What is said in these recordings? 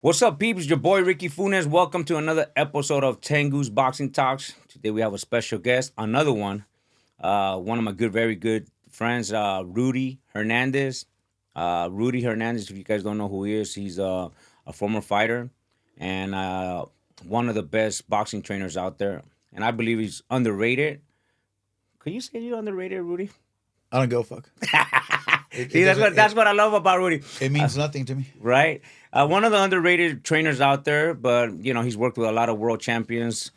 What's up, peeps? Your boy Ricky Funes. Welcome to another episode of Tengoose Boxing Talks. Today we have a special guest, another one. One of my very good friends, Rudy Hernandez. Rudy Hernandez, if you guys don't know who he is, he's a former fighter and one of the best boxing trainers out there. And I believe he's underrated. Could you say you're underrated, Rudy? I don't give a fuck. See, that's what I love about Rudy. It means nothing to me. Right? One of the underrated trainers out there, but he's worked with a lot of world champions.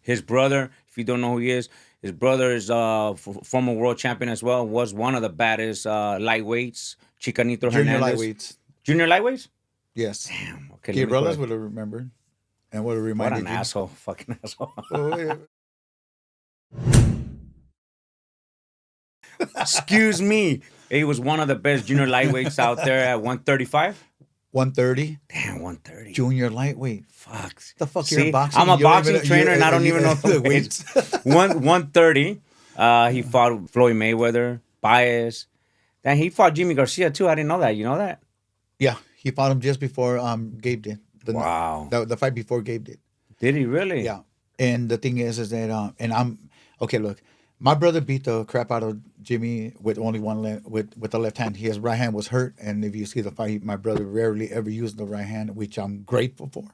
His brother, if you don't know who he is, his brother is former world champion as well. Was one of the baddest lightweights, Chanito Junior Hernandez. lightweights. Junior lightweights. Yes. Damn. Okay. Gabrielas would have remembered and would have What reminded an you. asshole! Fucking asshole. Oh, yeah. Excuse me. He was one of the best junior lightweights out there at 135. 130. Damn, 130. Junior lightweight. Fuck. The fuck See, you're boxing? I'm a You don't boxing even- trainer you- and I don't you- even know the weights. 130. He fought Floyd Mayweather, Baez. Then he fought Jimmy Garcia too. I didn't know that. You know that? Yeah, he fought him just before Gabe did. Wow. The fight before Gabe did. Did he really? Yeah. And the thing is that and I'm okay. Look, my brother beat the crap out of Jimmy with only with the left hand. His right hand was hurt, and if you see the fight, my brother rarely ever used the right hand, which I'm grateful for.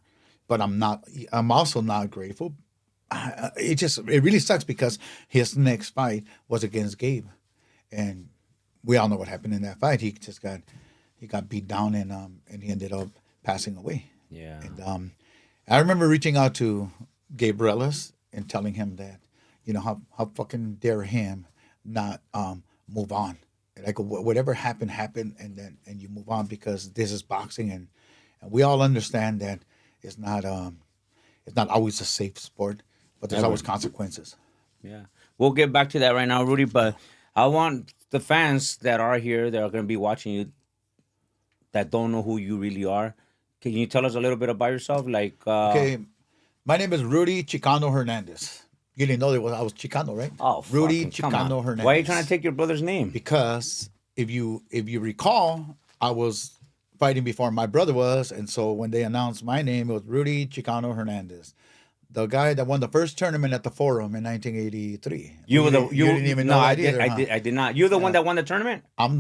But I'm not. I'm also not grateful. It really sucks because his next fight was against Gabe, and we all know what happened in that fight. He got beat down and he ended up passing away. Yeah. And I remember reaching out to Gabrielas and telling him that, how fucking dare him not move on. Like whatever happened, and you move on because this is boxing, and we all understand that it's not always a safe sport, but there's Never. always consequences. Yeah. We'll get back to that right now, Rudy. But I want the fans that are here, that are going to be watching you, that don't know who you really are. Can you tell us a little bit about yourself? Like, Okay, my name is Rudy Chicano Hernandez. You didn't know I was Chicano, right? Oh, Rudy fucking come on. Chicano Hernandez. Why are you trying to take your brother's name? Because if you recall, I was fighting before my brother was, and so when they announced my name, it was Rudy Chicano Hernandez, the guy that won the first tournament at the Forum in 1983. You didn't even know that either, huh? I did not. You're the one that won the tournament. I'm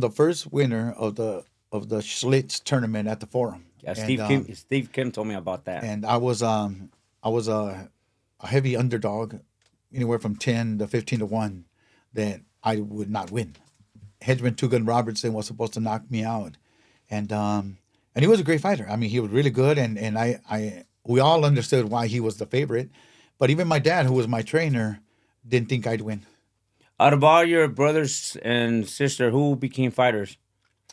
the first winner of the Schlitz tournament at the Forum. Yeah, And, Steve Kim told me about that. and I was a heavy underdog, anywhere from 10 to 15 to 1, that I would not win. Hedgeman Two Gun Robertson was supposed to knock me out, and he was a great fighter. I mean, he was really good, and we all understood why he was the favorite, but even my dad, who was my trainer, didn't think I'd win. Out of all your brothers and sister, who became fighters?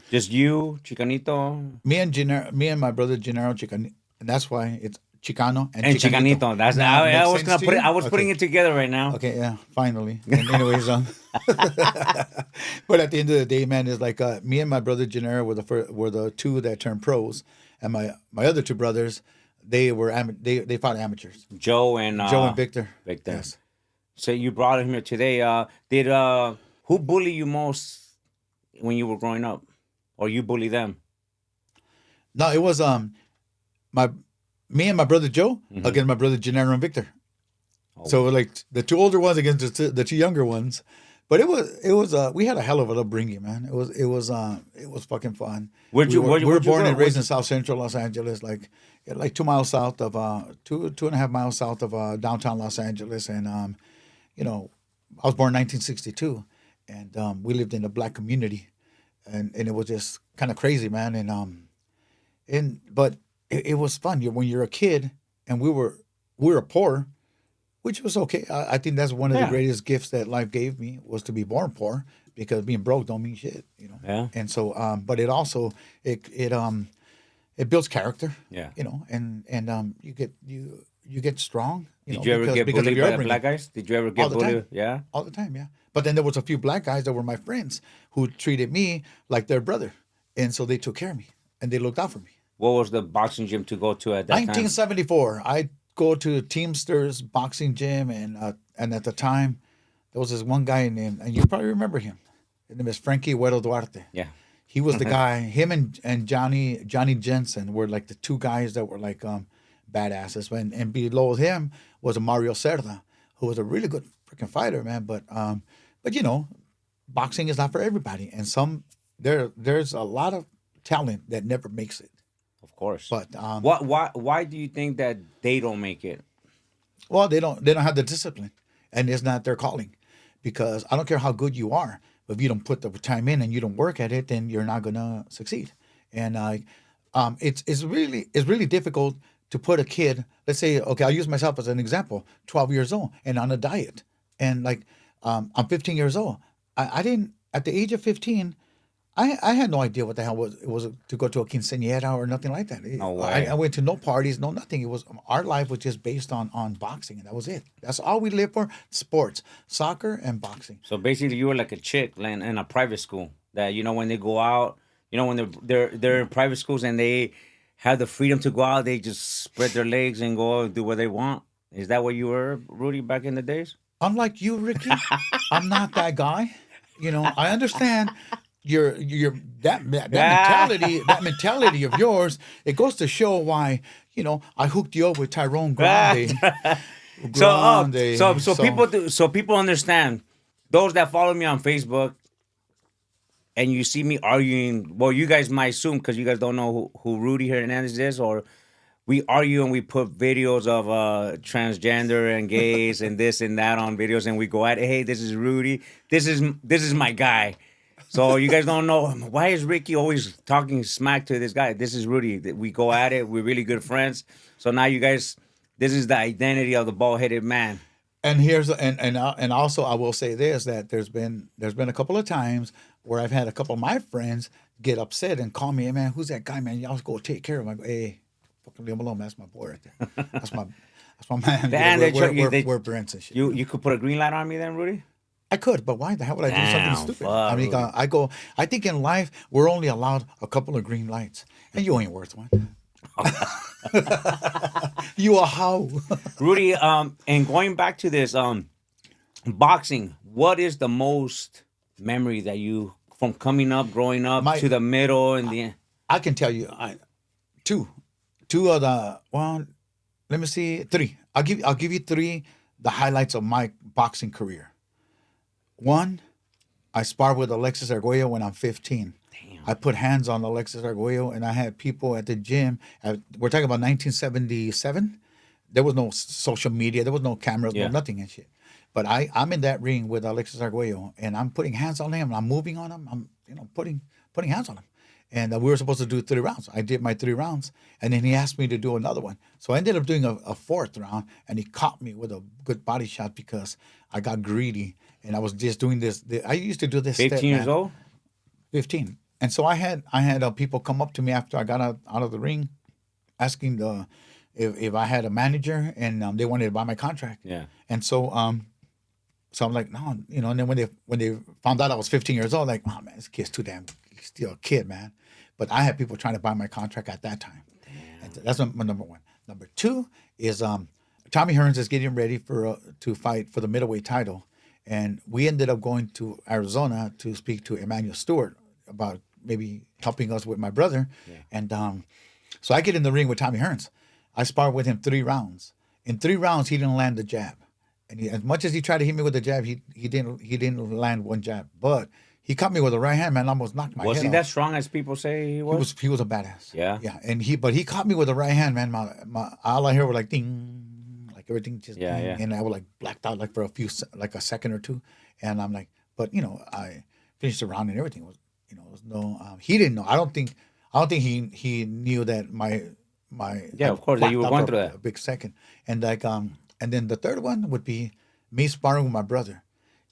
Just you, Chicanito, Me and my brother Genaro Chicanito, and that's why it's Chicano and Chicanito. That's Now, I makes was sense gonna to put it. you? I was putting Okay. it together right now. Okay, yeah, finally. And anyways, but at the end of the day, man, it's like me and my brother Genaro were the two that turned pros, and my other two brothers, they fought amateurs. Joe and Victor. Victor. Yes. So you brought him here today. Did who bully you most when you were growing up, or you bully them? No, it was me and my brother Joe against my brother Genaro and Victor. Oh. So like the two older ones against the two younger ones. But it was we had a hell of an upbringing, man. It was fucking fun. Where'd you- we where'd were you born grow? and raised in South Central Los Angeles, like 2 miles south of 2.5 miles south of downtown Los Angeles, and I was born in 1962, and we lived in a black community, and it was just kind of crazy, man, but it was fun. When you're a kid, and we were poor, which was okay. I think that's one of Yeah. the greatest gifts that life gave me, was to be born poor, because being broke don't mean shit, Yeah. And so, but it also it builds character, Yeah. and you get strong. Did you ever get because of bullied your by the upbringing. black guys? Did you ever All get the bullied? time. Yeah. All the time, yeah. But then there was a few black guys that were my friends who treated me like their brother, and so they took care of me and they looked out for me. What was the boxing gym to go to at that time? 1974, I go to Teamsters boxing gym, and at the time, there was this one guy named, and you probably remember him. His name is Frankie Huero Duarte. Yeah. He was the guy. Him and Johnny Jensen were like the two guys that were like badasses. And below him was a Mario Cerda, who was a really good freaking fighter, man. But you know, boxing is not for everybody, and there's a lot of talent that never makes it. Of course. But Why do you think that they don't make it? well, they don't have the discipline, and it's not their calling, because I don't care how good you are, but if you don't put the time in and you don't work at it, then you're not gonna succeed. And it's really difficult to put a kid. Let's say, okay, I'll use myself as an example. 12 years old and on a diet, and like I'm 15 years old. I didn't at the age of 15. I had no idea what the hell it was to go to a quinceañera or nothing like that. No I way. went to no parties, no nothing. It was our life was just based on boxing, and that was it. That's all we lived for: sports, soccer, and boxing. So basically, you were like a chick in a private school that when they go out, when they're in private schools and they have the freedom to go out, they just spread their legs and go out and do what they want. Is that what you were, Rudy, back in the days? Unlike you, Ricky, I'm not that guy. I understand your that mentality of yours. It goes to show why I hooked you up with Tyrone Grande. So, Grande. so people understand. Those that follow me on Facebook and you see me arguing, well, you guys might assume because you guys don't know who Rudy Hernandez is, or we argue and we put videos of transgender and gays and this and that on videos, and we go at it. Hey, this is Rudy. This is my guy. So you guys don't know why is Ricky always talking smack to this guy. This is Rudy. We go at it. We're really good friends. So now you guys, this is the identity of the bald-headed man. And and also I will say this, that there's been a couple of times where I've had a couple of my friends get upset and call me, hey man, who's that guy, man? Y'all go take care of him. I go, hey, fucking leave him alone, man. That's my boy right there. That's my man. Damn, We're Brents and shit. you could put a green light on me then, Rudy? I could, but why the hell would I do Damn, something stupid? fuck, I mean, Rudy. I think in life we're only allowed a couple of green lights, and you ain't worth one. You a how? Rudy, and going back to this, boxing, what is the most memory that you from coming up, growing up My to the middle and the end? I can tell you, two, two of the well, let me see, three. I'll give you three the highlights of my boxing career. One, I sparred with Alexis Arguello when I'm 15. Damn. I put hands on Alexis Arguello, and I had people at the gym. We're talking about 1977. There was no social media. There was no cameras, Yeah. no nothing and shit. But I'm in that ring with Alexis Arguello, and I'm putting hands on him. I'm moving on him. I'm putting hands on him. And we were supposed to do 3 rounds. I did my 3 rounds, and then he asked me to do another one. So I ended up doing a fourth round, and he caught me with a good body shot because I got greedy, and I was just doing this. I used to do this. 15 years old? 15. And so I had people come up to me after I got out of the ring, asking if I had a manager, and they wanted to buy my contract. Yeah. And so I'm like, no. And then when they found out I was 15 years old, like, oh man, this kid's too damn, he's still a kid, man. But I had people trying to buy my contract at that time. And that's my number one. Number two is Tommy Hearns is getting ready to fight for the middleweight title, and we ended up going to Arizona to speak to Emmanuel Stewart about maybe helping us with my brother. Yeah. And so I get in the ring with Tommy Hearns. I sparred with him 3 rounds. In 3 rounds, he didn't land the jab, and as much as he tried to hit me with the jab, he didn't land one jab. But he caught me with a right hand, man. Almost knocked my head Was he off. that strong as people say he was? He was a badass. Yeah? Yeah. But he caught me with a right hand, man. My all I heard was like ding, like everything just Yeah, ding, yeah. and I was like blacked out like for like a second or two, and I'm like, but I finished the round and everything was, it was no. He didn't know. I don't think he knew that my Yeah, I of course, that you blacked were out going for through that. a big second, and and then the third one would be me sparring with my brother,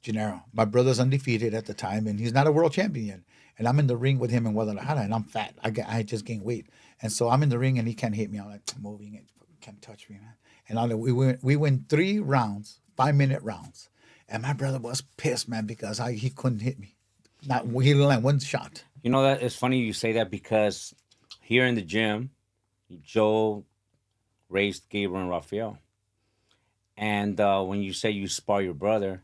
Genaro. My brother's undefeated at the time, and he's not a world champion yet. And I'm in the ring with him in Guadalajara, and I'm fat. I just gained weight, and so I'm in the ring, and he can't hit me. I'm like moving it, can't touch me, man. And we win 3 rounds, 5-minute rounds, and my brother was pissed, man, because he couldn't hit me. He didn't land one shot. You know that it's funny you say that because here in the gym, Joe raised Gabriel and Rafael. And when you say you spar your brother,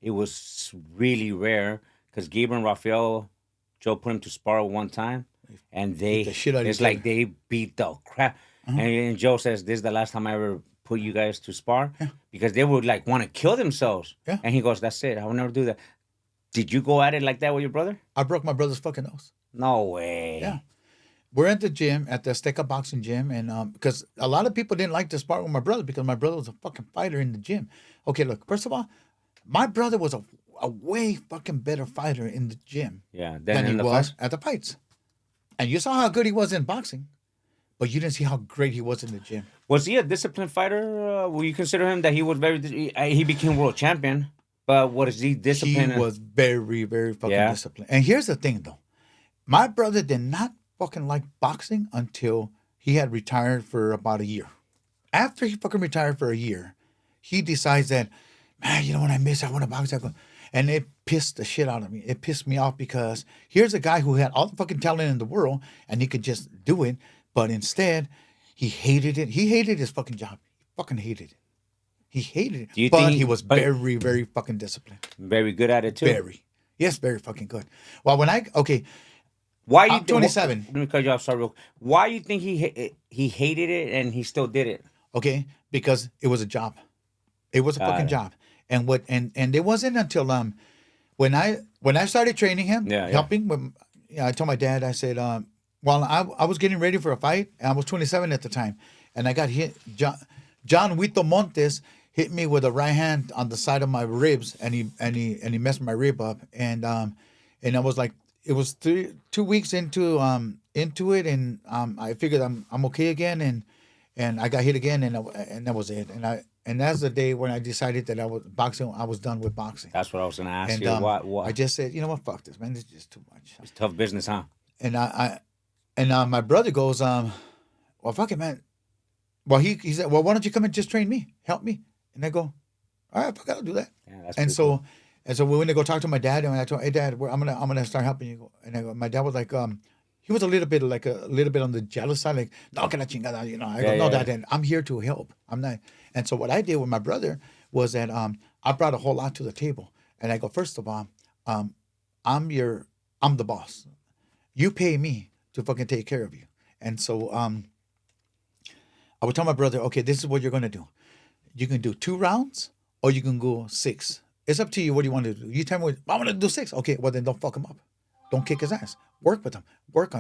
it was really rare because Gabriel and Rafael Joe put him to spar one time, and the shit out of it's each like other. they beat the crap. And Joe says, "This is the last time I ever put you guys to spar because they would like want to kill themselves." Yeah. And he goes, "That's it. I will never do that." Did you go at it like that with your brother? I broke my brother's fucking nose. No way. Yeah. We're at the gym, at the Azteca Boxing Gym, and because a lot of people didn't like to spar with my brother because my brother was a fucking fighter in the gym. Okay, look, first of all, my brother was a way fucking better fighter in the gym Yeah. than Then he in the was fight. at the fights. And you saw how good he was in boxing, but you didn't see how great he was in the gym. Was he a disciplined fighter? Will you consider him that he was very? He became world champion, but what is he He disciplined? was very, very fucking Yeah. disciplined. And here's the thing, though. My brother did not fucking like boxing until he had retired for about a year. After he fucking retired for a year, he decides that, man, you know what I miss? I want to box. And it pissed the shit out of me. It pissed me off because here's a guy who had all the fucking talent in the world and he could just do it. But instead, he hated it. He hated his fucking job. He fucking hated it. He hated it. Do you but think he was very, very fucking disciplined. Very good at it too. Very. Yes, very fucking good. Well, Why you I'm 27. Let me cut you off. Sorry, real. Why you think he hated it and he still did it? okay, because it was a job. It was a Got fucking it. job. And it wasn't until when I started training him, Yeah, yeah. helping with, I told my dad, I said, well, I was getting ready for a fight, and I was 27 at the time, and I got hit. John Huito Montes hit me with a right hand on the side of my ribs, and he messed my rib up, and I was like, it was 2 weeks into it, and I figured I'm okay again, and I got hit again, and that was it, and that's the day when I decided that I was done with boxing. That's what I was gonna ask And you. What? I just said, you know what, fuck this, man. This is just too much. It's tough business, huh? And my brother goes, well, fuck it, man. Well, he said, well, why don't you come and just train me, help me? And I go, all right, fuck it, I'll do that. Yeah, that's And pretty so cool. and so we went to go talk to my dad, and I told, hey, Dad, I'm gonna start helping you. And I go, my dad was like, he was a little bit on the jealous side, like, no, que la chingada, you know. I go, Yeah, no, yeah, Dad, I'm here to help. I'm not. And so what I did with my brother was that I brought a whole lot to the table, and I go, first of all, I'm the boss. You pay me to fucking take care of you. And so I would tell my brother, okay, this is what you're gonna do. You can do 2 rounds, or you can go 6. It's up to you. What do you want to do? You tell me. I want to do 6. Okay, well then don't fuck him up. Don't kick his ass. Work with him. Work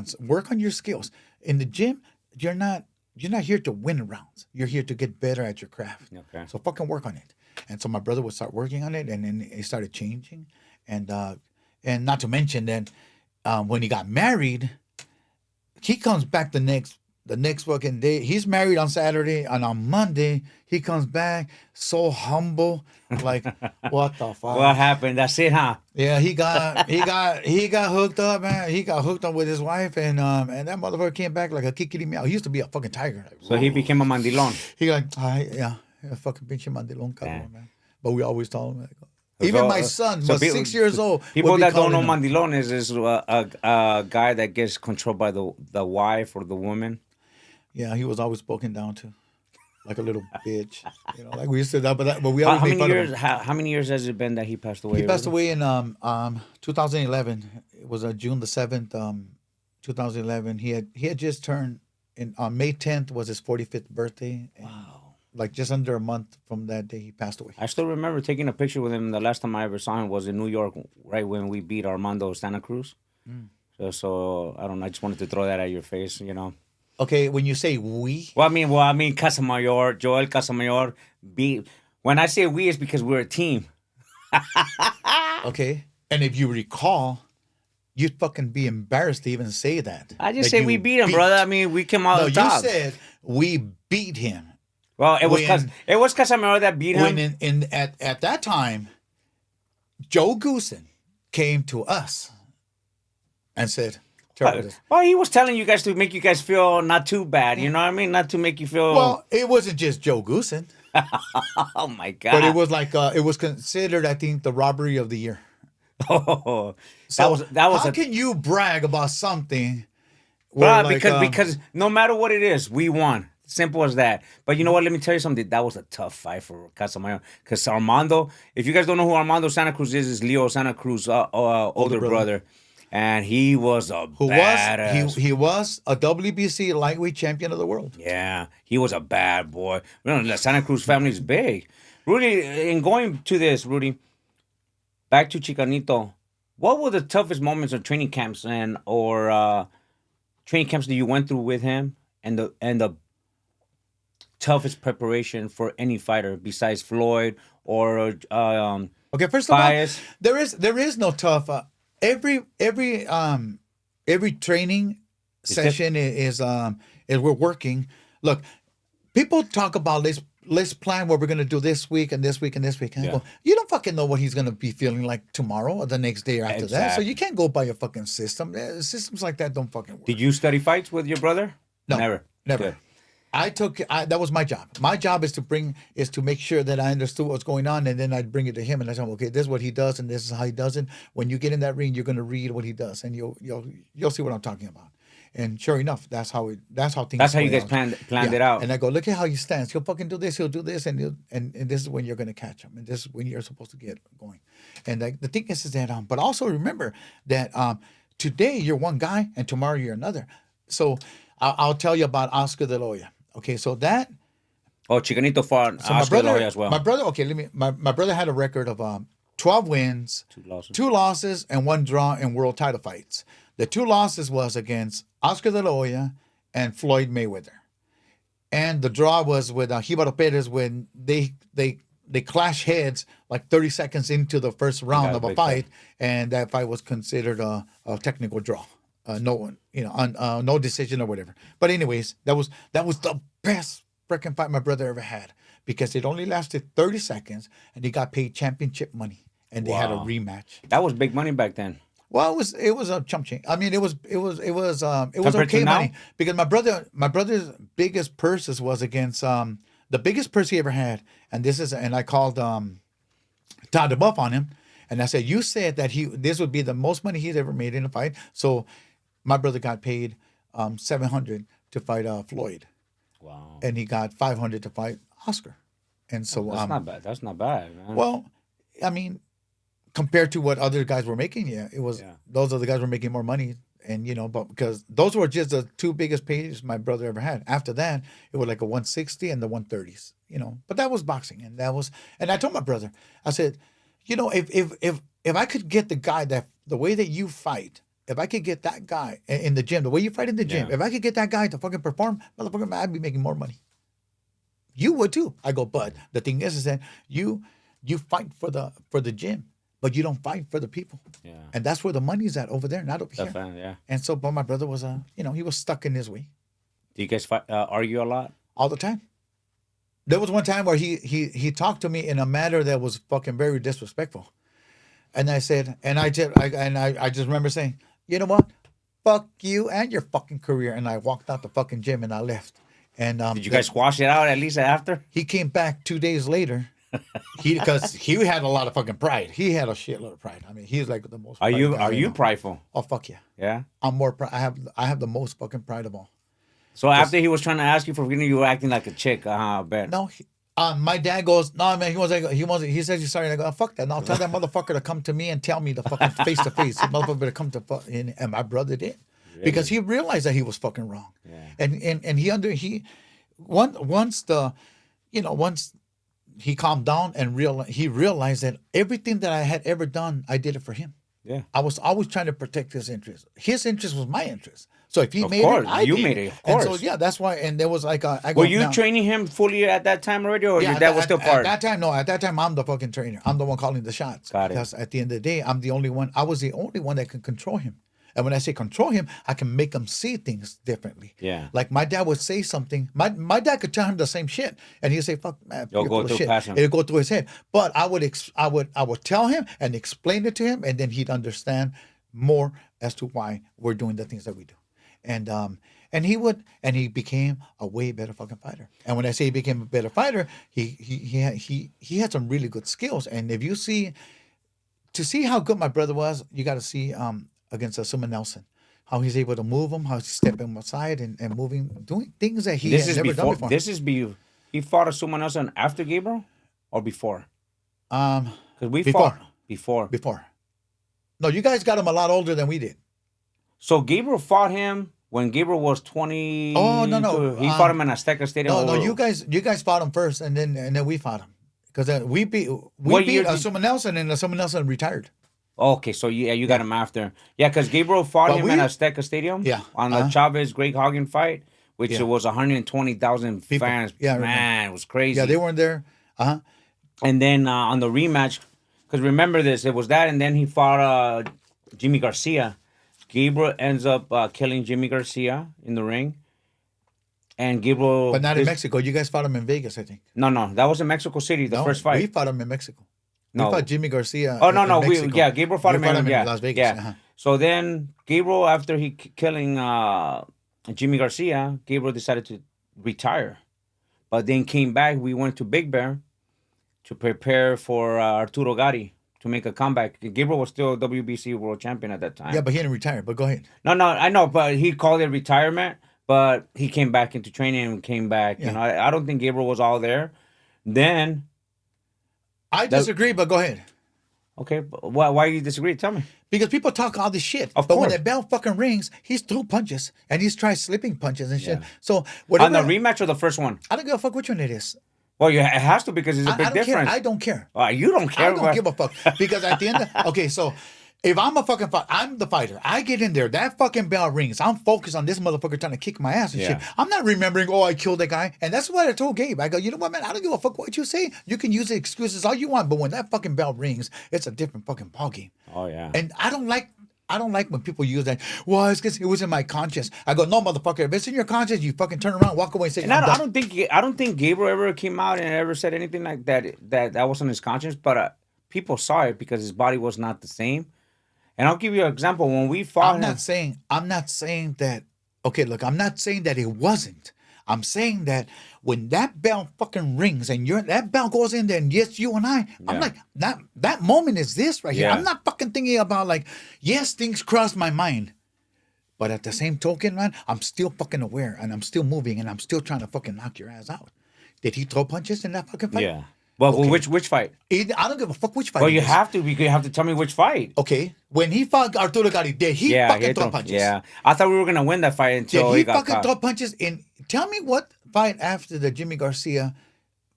on your skills. In the gym, you're not here to win rounds. You're here to get better at your craft. Okay. So fucking work on it. And so my brother would start working on it, and then it started changing. And not to mention that when he got married, he comes back the next fucking day. He's married on Saturday, and on Monday he comes back so humble, like, what the fuck? What happened? That's it, huh? Yeah, he got hooked up, man. He got hooked up with his wife, and that motherfucker came back like a kikiri meow. He used to be a fucking tiger. Like, So he became a mandilon. he like, yeah, fucking pinche mandilon, cabrón, man. But we always told him, like, even So, my son so was people- 6 years old. People would be that don't know calling him. mandilon is a guy that gets controlled by the wife or the woman. Yeah, he was always spoken down to, like a little bitch. You know, like we used to that, but we How, always how made many fun of years? him. How many years has it been that he passed away? He passed already? away in 2011. It was June the 7th, 2011. He had just turned on May 10th was his 45th birthday. And like just under a month from that day, he passed away. I still remember taking a picture with him. The last time I ever saw him was in New York, right when we beat Armando Santa Cruz. So I don't know. I just wanted to throw that at your face, you know. Okay, when you say we, Well, I mean, Casamayor, Joel Casamayor beat. When I say we, it's because we're a team. okay, and if you recall, you'd fucking be embarrassed to even say that. I just that say you we beat him, brother. I mean, we came out No, on you top. said we beat him. Well, it was when- it was Casamayor that beat him. When at that time, Joe Goosen came to us and said, "Terrible this." Well, he was telling you guys to make you guys feel not too bad. You know what I mean? Not to make you feel. Well, it wasn't just Joe Goosen, oh my god! but it was like it was considered, I think, the robbery of the year. Oh, So that was how a can you brag about something? well, like, because no matter what it is, we won. Simple as that. But you know what? Let me tell you something. That was a tough fight for Casamayor. Because Armando, if you guys don't know who Armando Santa Cruz is Leo Santa Cruz, older brother. And he was a who was badass. he was a WBC lightweight champion of the world. Yeah, he was a bad boy. You know, the Santa Cruz family is big. Rudy, in going to this, Rudy, back to Chicanito, what were the toughest moments of training camps and or training camps that you went through with him, and the toughest preparation for any fighter besides Floyd or Okay, first of all, Bias? there is no tough. Every training Is session is we're working. Look, people talk about let's plan what we're gonna do this week and this week and this week. And I Yeah. go, you don't fucking know what he's gonna be feeling like tomorrow or the next day or after that. So Exactly. you can't go by your fucking system. Systems like that don't fucking work. Did you study fights with your brother? No, Never. never. Good. That was my job. My job is to make sure that I understood what's going on, and then I'd bring it to him and I tell him, okay, this is what he does and this is how he does it. When you get in that ring, you're gonna read what he does, and you'll see what I'm talking about. And sure enough, that's how things. That's how you play guys out. planned it out. And I go, look at how he stands. He'll fucking do this. He'll do this, and this is when you're gonna catch him, and this is when you're supposed to get going. And the thing is that but also remember that today you're one guy and tomorrow you're another. So I'll tell you about Oscar De La Hoya. Okay, so Oh, Chicanito fought so my Oscar De La brother, Hoya as well. my brother. Okay, my brother had a record of 12 wins, Two losses. 2 losses, and 1 draw in world title fights. The 2 losses was against Oscar De La Hoya and Floyd Mayweather, and the draw was with Hibaro Perez when they clash heads like 30 seconds into the first round got of a a big fight, and that fight was considered a technical draw. No one, no decision or whatever. But anyways, that was the best freaking fight my brother ever had because it only lasted 30 seconds and he got paid championship money and they had a Wow. rematch. That was big money back then. Well, it was a chump change. I mean, it was Compared to okay now? money because my brother's biggest purses was against the biggest purse he ever had, and I called Todd DeBuff on him, and I said, you said that this would be the most money he's ever made in a fight, so my brother got paid $700 to fight Floyd, Wow. and he got $500 to fight Oscar, and so That's not bad. That's not bad, man. well, I mean, compared to what other guys were making, yeah, it was. Yeah. Those other guys were making more money, and but because those were just the 2 biggest pays my brother ever had. After that, it was like a 160 and the 130s, But that was boxing, and I told my brother, I said, if I could get the guy the way that you fight. If I could get that guy in the gym, the way you fight in the gym, Yeah. if I could get that guy to fucking perform, motherfucker, I'd be making more money. You would too. I go, but the thing is that you fight for the gym, but you don't fight for the people. Yeah. And that's where the money's at over there, not over here. Definitely, yeah. And so, but my brother was he was stuck in his way Do you guys fight, argue a lot? all the time. There was one time where he talked to me in a manner that was fucking very disrespectful. And I said, and I just remember saying, you know what? Fuck you and your fucking career. And I walked out the fucking gym and I left. And Did you guys squash it out at least after? he came back 2 days later. Because he had a lot of fucking pride. He had a shitload of pride. I mean, he's like the most. Are pride you guy I know. prideful? Oh fuck yeah! Yeah. I'm more. I have the most fucking pride of all. So after he was trying to ask you for forgiveness, you were acting like a chick. I bet. No, my dad goes, no man. He says he's sorry. And I go, oh, fuck that. And I'll tell that motherfucker to come to me and tell me the fucking face to face. The motherfucker better come to and my brother did because he realized that he was fucking wrong. Yeah. And once he calmed down and he realized that everything that I had ever done, I did it for him. Yeah. I was always trying to protect his interest. His interest was my interest. So if he Of made course, it, I you did. made it, of And course. so yeah, that's why. And there was like I go, Were you now- training him fully at that time already, or Yeah, your dad was still part? At that time, no. At that time, I'm the fucking trainer. I'm the one calling the shots. Got it. Because at the end of the day, I'm the only one. I was the only one that can control him. And when I say control him, I can make him see things differently. Yeah. Like my dad would say something. My dad could tell him the same shit, and he'd say, "Fuck, man, It'll you're go full of through shit." past him. It'll go through his head. But I would tell him and explain it to him, and then he'd understand more as to why we're doing the things that we do. And he became a way better fucking fighter. And when I say he became a better fighter, he had some really good skills. And if you to see how good my brother was, you got to see against Suma Nelson, how he's able to move him, how he's stepping aside and moving, doing things that he This had is never done before. before. This is he fought someone else after Gabriel or before? Because we Before. fought before. Before. No, you guys got him a lot older than we did. So Gabriel fought him when Gabriel was 20. Oh no. He fought him in Azteca Stadium. No, you guys fought him first, and then we fought him because we beat What year did- someone else, and then someone else retired. Okay, so you got him after. Yeah, because Gabriel fought But him in Azteca Stadium. Yeah, On the Chavez Greg Hagen fight, which Yeah. was 120,000 fans. Yeah, I remember. Man, it was crazy. Yeah, they weren't there. And then on the rematch, because remember this, it was that, and then he fought Jimmy Garcia. Gabriel ends up killing Jimmy Garcia in the ring. And Gabriel... But not in Mexico. You guys fought him in Vegas, I think. No, that was in Mexico City, the first fight. We fought him in Mexico. No. We fought Jimmy Garcia. Oh, no. In Mexico. Gabriel fought him in Las Vegas. Yeah. So then Gabriel, after he killing Jimmy Garcia, Gabriel decided to retire. But then came back. We went to Big Bear to prepare for Arturo Gatti to make a comeback. Gabriel was still WBC world champion at that time. Yeah, but he didn't retire. But go ahead. No, I know, but he called it retirement. But he came back into training and came back. Yeah. You know, I don't think Gabriel was all there. Then... I disagree, but go ahead. Okay, but why you disagree? Tell me. Because people talk all this shit. Of but course. when the bell fucking rings, he's threw punches and he's tried slipping punches and shit. Yeah. So On whatever. the rematch or the first one? I don't give a fuck which one it is. Well, it has to because it's a big I don't difference. care. I don't care. You don't care. I don't give a fuck. Because at the end okay, so if I'm a fucking fighter, I'm the fighter. I get in there, that fucking bell rings. I'm focused on this motherfucker trying to kick my ass and Yeah. shit. I'm not remembering, I killed that guy. And that's what I told Gabe. I go, you know what, man? I don't give a fuck what you say. You can use the excuses all you want, but when that fucking bell rings, it's a different fucking ballgame. Oh yeah. And I don't like when people use that. Well, it's because it was in my conscience. I go, no, motherfucker. If it's in your conscience, you fucking turn around, walk away, and say, And I don't think Gabriel ever came out and ever said anything like that. That wasn't his conscience, but people saw it because his body was not the same. And I'll give you an example. When we fought I'm not saying that. Okay, look, I'm not saying that it wasn't. I'm saying that when that bell fucking rings and that bell goes in there and yes, you and I'm Yeah. like, that moment is this right here. Yeah. I'm not fucking thinking about like, yes, things cross my mind. But at the same token, man, I'm still fucking aware and I'm still moving and I'm still trying to fucking knock your ass out. Did he throw punches in that fucking fight? Yeah. Well, Okay. which fight? I don't give a fuck which fight. Well, it you is. have to. You have to tell me which fight. Okay, when he fought Arturo Gatti, did he fucking throw punches? Yeah, I thought we were gonna win that fight until Did he got fucking caught. throw punches in? Tell me what fight after the Jimmy Garcia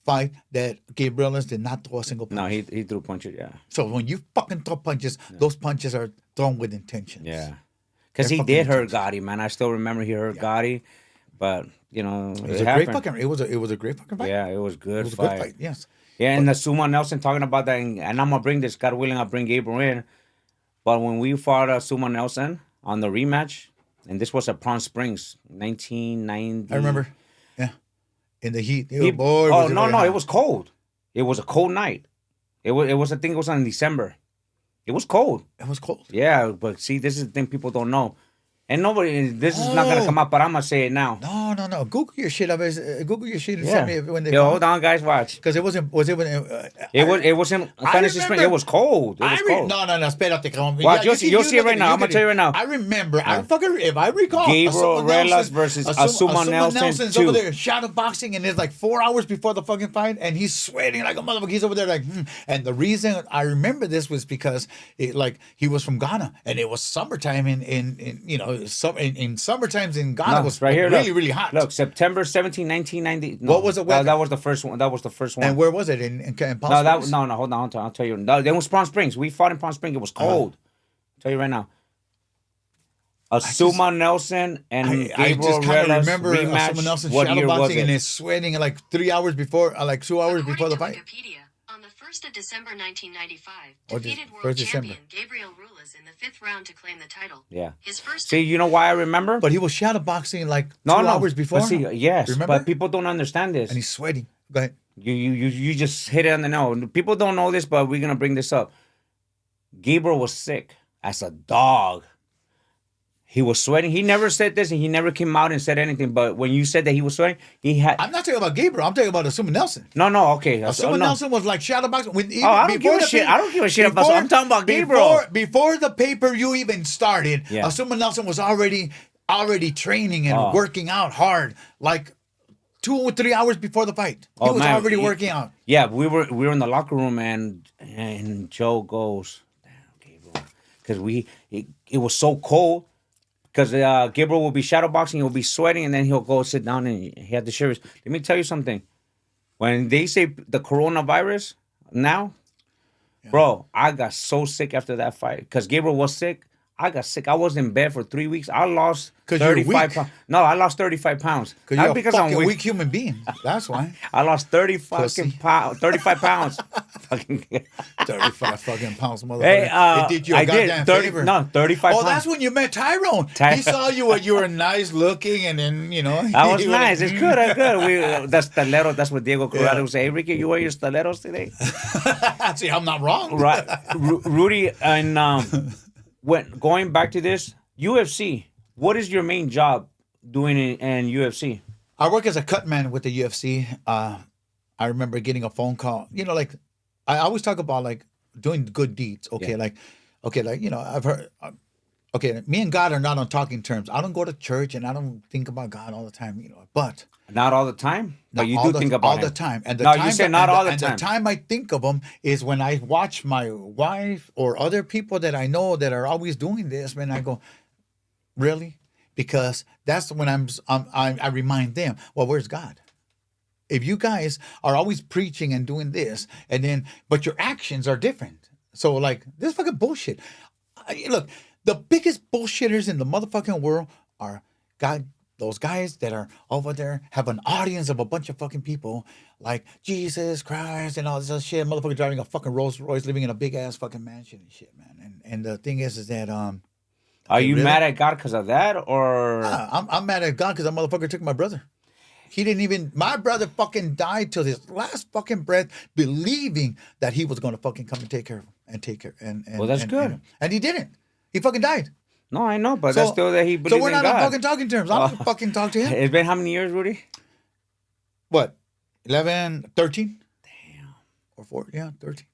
fight that Gabriel did not throw a single punch. No, he threw punches. Yeah, So when you fucking throw punches, those punches are thrown with intentions. yeah, because They're he fucking did hurt intense. Gotti, man. I still remember he hurt Gotti, but you know It was a great fucking fight. Yeah, it was good. It was a good fight. Yes. Yeah, and the Sumo Nelson talking about that, and I'm gonna bring this. God willing, I'll bring Gabriel in. But when we fought Sumo Nelson on the rematch, and this was at Palm Springs, 1990. I remember. Yeah. In the heat. He- Boy, oh was it no, very no, hot. it was cold. It was a cold night. It was. I think it was in December. It was cold. It was cold. Yeah, but see, this is the thing people don't know, and nobody. This is not gonna Oh. come up, but I'm gonna say it now. No. Google your shit. Google your shit and Yeah. send me when they Yo, hold on, guys, watch. Because it wasn't. Was it? It wasn't fantasy spring. It was cold. It was cold. No. Espérate, cabrón. Watch, you'll see it right now. I'm gonna tell you right now. I remember. I fucking, if I recall, Gabriel Asuma Relas Nelson- versus Asuma Asuma Nelson Nelson's 2. over there shadow boxing, and it's like 4 hours before the fucking fight, and he's sweating like a motherfucker. He's over there like, And the reason I remember this was because he was from Ghana, and it was summertime in summertimes in Ghana No, was right here. really look. really hot. Look, September 17, 1990. No, What was the weather? That was the first one. That was the first one. And where was it in Palm no, Springs? hold on. I'll tell you. No, it was Palm Springs. We fought in Palm Springs. It was cold. I'll tell you right now. Asuma Nelson and I Gabriel just kind of Relas remember rematch. someone else What shadow year was boxing and it? it's sweating like 3 hours before, like 2 hours before the According fight. to Wikipedia, on the 1st of December 1995, Or defeated just world 1st December. champion Gabriel Rulas in the 5th round to claim the title. Yeah. His first See, you know why I remember? But he was shadow boxing like no, 2 no. hours before. But see, yes, Remember? but people don't understand this. And he's sweating. Go ahead. You just hit it on the nose. People don't know this, but we're gonna bring this up. Gabriel was sick as a dog. He was sweating. He never said this, and he never came out and said anything. But when you said that he was sweating, he had. I'm not talking about Gabriel. I'm talking about Asuma Nelson. No, okay. Asuma no. Nelson was like shadow boxing. I don't give a shit. I don't give a shit about. I'm talking about Gabriel. Before the pay-per-view even started, Yeah. Asuma Nelson was already training and working out hard, like 2 or 3 hours before the fight. He was already working out. Yeah, we were in the locker room, and Joe goes, "Damn, Gabriel," because it was so cold. Because Gabriel will be shadowboxing, he'll be sweating, and then he'll go sit down and he had the shivers. Let me tell you something. When they say the coronavirus now, bro, I got so sick after that fight. Because Gabriel was sick. I got sick. I was in bed for 3 weeks. I lost 35 pounds. No, I lost 35 pounds. Because you're a fucking weak human being. That's why. I lost 35 pounds. Fucking 35 fucking pounds, motherfucker. Hey, it did you a goddamn 30, favor. No, 35 pounds. Oh, that's when you met Tyrone. He saw you were nice looking, and then, you know. I was nice. It's good. It's good. That's stiletto. That's what Diego Corrado would say. Hey, Ricky, you wear your stilettos today? See, I'm not wrong. Right. Rudy, and going back to this, UFC, what is your main job doing in UFC? I work as a cutman with the UFC. I remember getting a phone call. You know, like, I always talk about, like, doing good deeds. Okay, like, you know, I've heard... okay, me and God are not on talking terms. I don't go to church and I don't think about God all the time, you know. But not all the time, but you do think about all him. the time. And You said not all the time. And the time I think of him is when I watch my wife or other people that I know that are always doing this. Man, I go, really? Because that's when I remind them, well, where's God? If you guys are always preaching and doing this, and then but your actions are different. So like this fucking bullshit. Look. The biggest bullshitters in the motherfucking world are those guys that are over there, have an audience of a bunch of fucking people like Jesus Christ and all this other shit. Motherfucker driving a fucking Rolls Royce, living in a big ass fucking mansion and shit, man. And the thing is that are you mad at God because of that, or I'm mad at God because that motherfucker took my brother. He didn't even. My brother fucking died till his last fucking breath, believing that he was going to fucking come and take care of him and take care. And well, that's good. And he didn't. He fucking died. No, I know, but that's still that he believes in God. So we're not on fucking talking terms. I don't fucking talk to him. It's been how many years, Rudy? What? 11, 13? Damn. Or 4? Yeah, 13.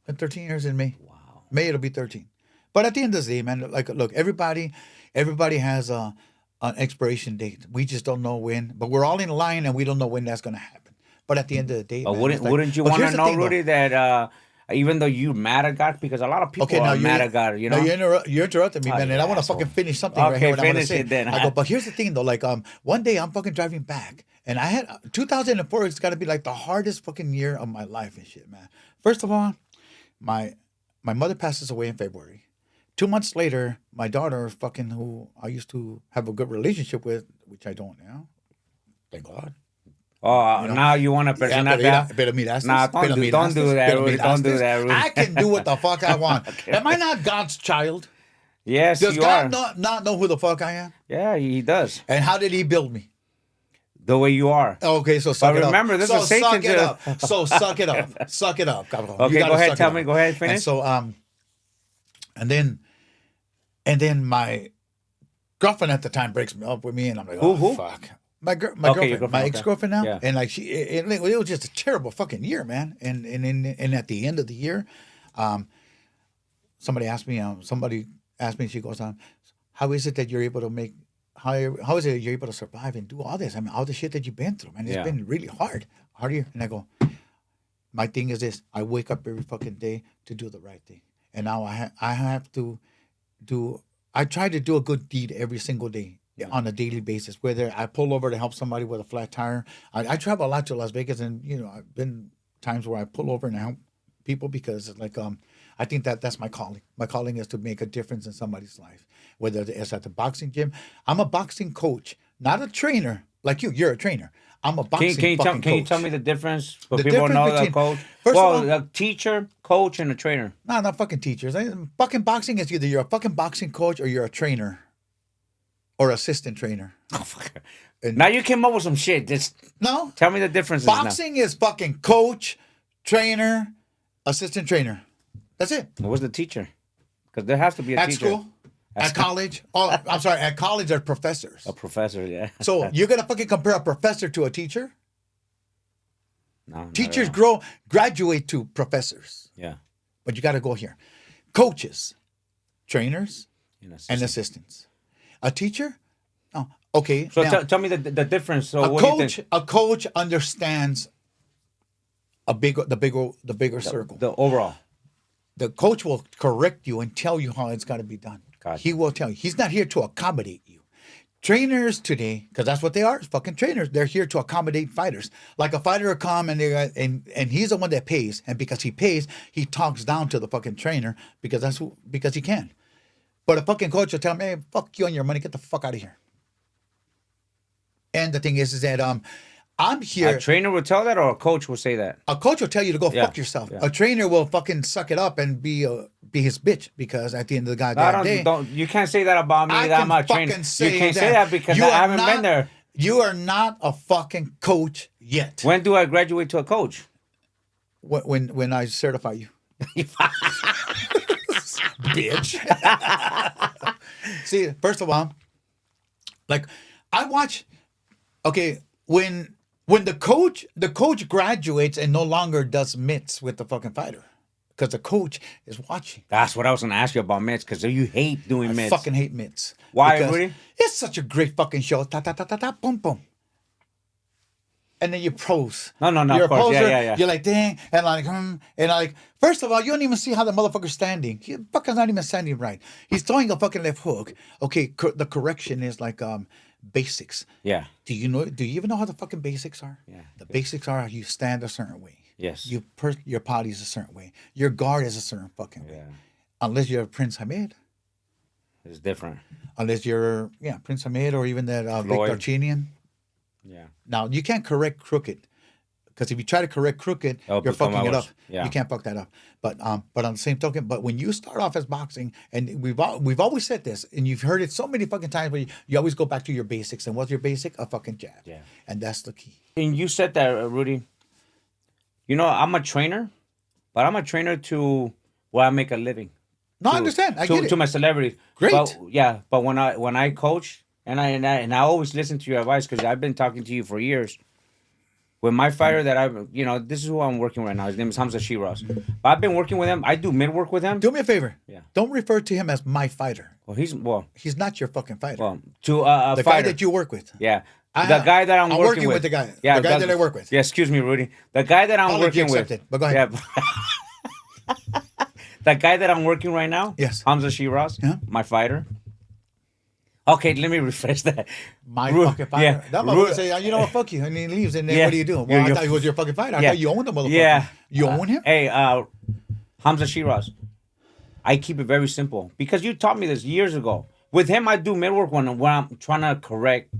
Been 13 years in May. Wow. May it'll be 13. But at the end of the day, man, like, look, everybody has an expiration date. We just don't know when. But we're all in line, and we don't know when that's going to happen. But at the end of the day, man, wouldn't you want to know, Rudy, that... even though you mad at God, because a lot of people are mad at God, you know. No, you interrupted me, man, and I want to fucking finish something right here. What finish it then. I go, but here's the thing though, like one day I'm fucking driving back, and I had 2004. It's got to be like the hardest fucking year of my life and shit, man. First of all, my mother passes away in February. 2 months later, my daughter, fucking who I used to have a good relationship with, which I don't now, thank God. Oh, now you want to personalize that? Pero miraste. Nah, don't do that, Rudy. Don't do that, Rudy. I can do what the fuck I want. Okay. Am I not God's child? Yes, Does you are. Does God not know who the fuck I am? Yeah, he does. And how did he build me? The way you are. Okay, so suck it up. Remember, this is Satan. Suck it up. So suck it up. Suck it up. Okay, go ahead. Tell me. Go ahead. Finish. And so, and then my girlfriend at the time breaks me up with me, and I'm like, oh, fuck. My girlfriend, my ex-girlfriend now, and like it was just a terrible fucking year, man. And at the end of the year, somebody asked me, she goes, how is it that you're able to make, how is it that you're able to survive and do all this? I mean, all the shit that you've been through, man, it's been really harder. And I go, my thing is this: I wake up every fucking day to do the right thing, and now I have to do. I try to do a good deed every single day. On a daily basis, whether I pull over to help somebody with a flat tire. I travel a lot to Las Vegas, and you know, I've been times where I pull over and help people because like I think that's my calling. My calling is to make a difference in somebody's life, whether it's at the boxing gym. I'm a boxing coach, not a trainer like you. You're a trainer. I'm a boxing coach. Can you tell me the difference? So people know the coach. A teacher, coach, and a trainer. No, not fucking teachers. Fucking boxing is either you're a fucking boxing coach or you're a trainer. Or assistant trainer. Oh, fuck. Now you came up with some shit. Just tell me the difference. Boxing is fucking coach, trainer, assistant trainer. That's it. What's the teacher? Because there has to be a teacher. At school? At college? Oh, I'm sorry. At college, they're professors. A professor, yeah. So you're going to fucking compare a professor to a teacher? No. Teachers graduate to professors. Yeah. But you got to go here. Coaches, trainers, and assistants. A teacher? Oh, okay. So now, tell me the difference. So a coach understands the bigger circle. The overall. The coach will correct you and tell you how it's got to be done. Gotcha. He will tell you. He's not here to accommodate you. Trainers today, because that's what they are, fucking trainers. They're here to accommodate fighters. Like a fighter will come and and he's the one that pays, and because he pays, he talks down to the fucking trainer because he can. But a fucking coach will tell him, "Hey, fuck you and your money. Get the fuck out of here." And the thing is that I'm here. A trainer will tell that, or a coach will say that. A coach will tell you to go Yeah, fuck yourself. yeah. A trainer will fucking suck it up and be his bitch, because at the end of the goddamn day, You can't say that about me. I That I'm can not fucking trained. say You can't say that because You I are haven't not- been there. You are not a fucking coach yet. When do I graduate to a coach? When I certify you, bitch. See, first of all, like I watch. Okay, when the coach graduates and no longer does mitts with the fucking fighter, because the coach is watching. That's what I was going to ask you about mitts, because you hate doing I mitts. fucking hate mitts. Why, Because Rudy? It's such a great fucking show. Ta ta ta ta ta, boom boom. And then you pros. No, You're of course. a poser. Yeah. You're like, dang, and like, first of all, you don't even see how the motherfucker's standing. He fucker's not even standing right. He's throwing a fucking left hook. Okay, the correction is like basics. Yeah. Do you even know how the fucking basics are? Yeah. The basics are you stand a certain way. Yes. Your body's a certain way. Your guard is a certain fucking way. Yeah. Unless you're Prince Hamid. It's different. Unless you're Prince Hamid or even that Floyd. Victor Chinian. Yeah. Now you can't correct crooked, because if you try to correct crooked, It'll you're become fucking it up. ours. Yeah. You can't fuck that up. But on the same token, but when you start off as boxing, and we've always said this, and you've heard it so many fucking times, where you always go back to your basics. And what's your basic? A fucking jab. Yeah. And that's the key. And you said that, Rudy. You know, I'm a trainer, but I'm a trainer to where I make a living. No, I understand. I to, get it. to my celebrities. Great. But when I coach, and I always listen to your advice, because I've been talking to you for years. With my fighter this is who I'm working with right now. His name is Hamza Shiraz. But I've been working with him. I do mid work with him. Do me a favor. Yeah. Don't refer to him as my fighter. He's He's not your fucking fighter. to a the fighter. guy that you work with. Yeah. The guy that I'm working with. The guy. Yeah, the guy that I work with. Yeah, excuse me, Rudy. The guy that I'm Apology working accepted, with. but go ahead. Yeah. The guy that I'm working right now. Yes. Hamza Shiraz. Yeah. My fighter. Okay, let me refresh that. My Ru- fucking fighter. yeah, That motherfucker say, you know what, fuck you. And he leaves, and then Yeah. what do you do? Well, You're- I thought he was your fucking fighter. I Yeah. thought you owned the motherfucker. Yeah. You own him? Hey, Hamza Shiraz. I keep it very simple, because you taught me this years ago. With him, I do mid work when I'm trying to correct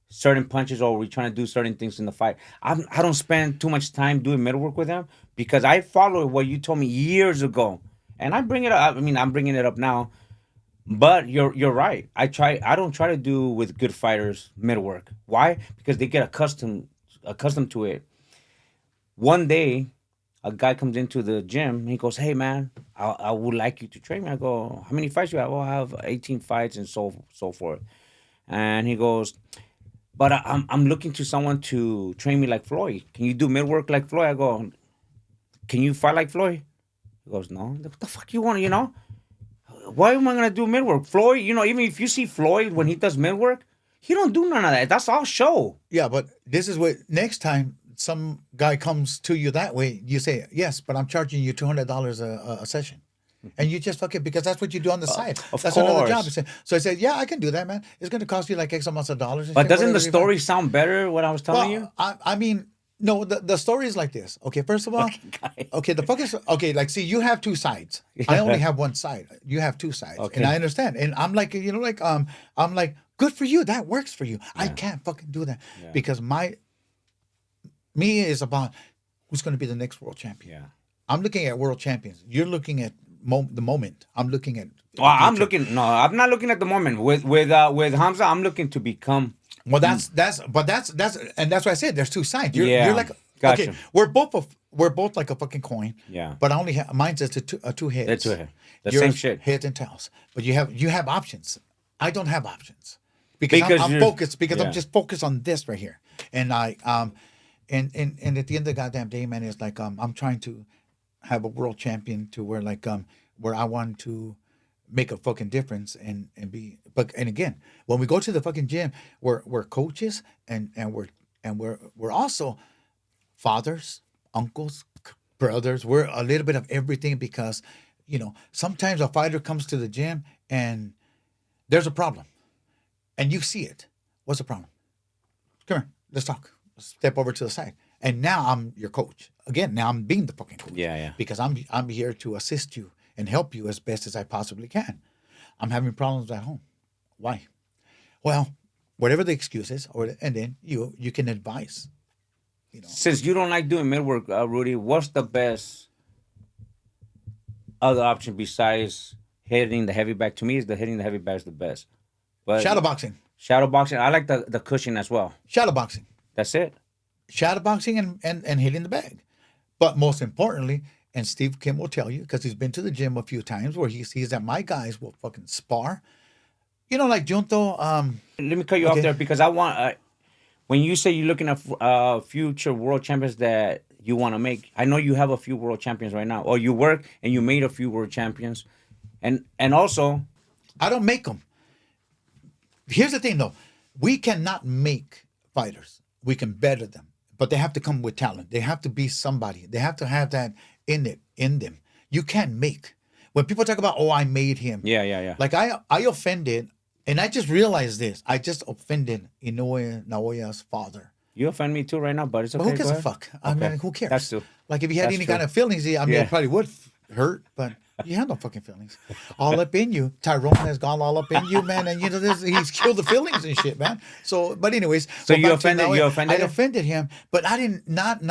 certain punches, or we're trying to do certain things in the fight. I don't spend too much time doing mid work with him, because I follow what you told me years ago, and I bring it up. I mean, I'm bringing it up now. But you're right. I don't try to do with good fighters mid work. Why? Because they get accustomed to it. One day, a guy comes into the gym and he goes, "Hey man, I would like you to train me." I go, "How many fights you have?" "Well, I have 18 fights and so forth." And he goes, "But I'm looking to someone to train me like Floyd. Can you do mid work like Floyd?" I go, "Can you fight like Floyd?" He goes, "No." What the fuck you want? Why am I gonna do mid work? Floyd, even if you see Floyd when he does mid work, he don't do none of that. That's all show. Yeah, but this is what, next time some guy comes to you that way, you say, yes, but I'm charging you $200 a session. And you just fuck it, because that's what you do on the side. Of That's another course. job. So I said, yeah, I can do that, man. It's going to cost you like X amounts of dollars. and But shit, doesn't the whatever you story want. sound better? What I was telling you? I mean, no, the story is like this. Okay, first of all, guy. okay, the fuck is, okay, like, see, you have two sides. I only have one side. You have two sides. Okay. And I understand. And I'm like, I'm like, good for you. That works for you. I can't fucking do that. Yeah. Because me is about who's going to be the next world champion. Yeah. I'm looking at world champions. You're looking at the moment. I'm looking at. Well, I'm future. looking. No, I'm not looking at the moment. With Hamza, I'm looking to become. Well, that's and that's why I said there's two sides. Yeah, You're like, gotcha. okay, we're both like a fucking coin. Yeah. But I only have mine's just two heads. That's it. The Yours, same shit. Heads and tails. But you have options. I don't have options because I'm you're- focused. Because yeah. I'm just focused on this right here. And and at the end of the goddamn day, man, it's like I'm trying to have a world champion to where where I want to make a fucking difference and be. But and again, when we go to the fucking gym, we're coaches and we're also fathers, uncles, brothers. We're a little bit of everything because Sometimes a fighter comes to the gym and there's a problem, and you see it. What's the problem? Come here, let's talk. Step over to the side. And now I'm your coach. Again, now I'm being the fucking coach. Yeah, yeah. Because I'm here to assist you and help you as best as I possibly can. I'm having problems at home. Why? Well, whatever the excuse is, and then you can advise. Since you don't like doing midwork, Rudy, what's the best other option besides hitting the heavy bag? To me, is the hitting the heavy bag is the best. But Shadow boxing. shadow boxing, I like the cushion as well. Shadow boxing. That's it. Shadow boxing and hitting the bag. But most importantly, and Steve Kim will tell you, because he's been to the gym a few times where he sees that my guys will fucking spar. Like Junto. Let me cut you off Okay. there because I want. When you say you're looking at future world champions that you want to make, I know you have a few world champions right now, or you work and you made a few world champions, and also I don't make them. Here's the thing, though. We cannot make fighters. We can better them, but they have to come with talent. They have to be somebody. They have to have that in them. You can't make. When people talk about, I made him. yeah. Like I offended, and I just realized this. I just offended Inoue Naoya's father. You offend me too right now, but it's okay. But who gives go a ahead. fuck? I Okay. mean, who cares? That's true. Like if he had That's any true. kind of feelings, I mean, Yeah. it probably would hurt, but you have no fucking feelings. All up in you. Tyrone has gone all up in you, man, and he's killed the feelings and shit, man. So, but anyways, So well, you back to offended- Naoya. you offended I him? offended him, but I didn't not.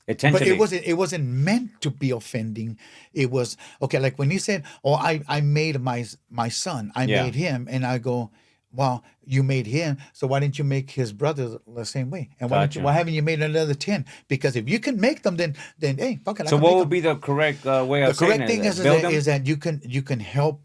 But Intentionally. it wasn't meant to be offending. It was okay. Like when he said, I made my son. I Yeah. made him," and I go, well, you made him, so why didn't you make his brother the same way? And Gotcha. why haven't you made another 10? Because if you can make them, then hey, fuck it. I So can what make would them. be the correct way The of saying correct it? thing is Build them? that you can help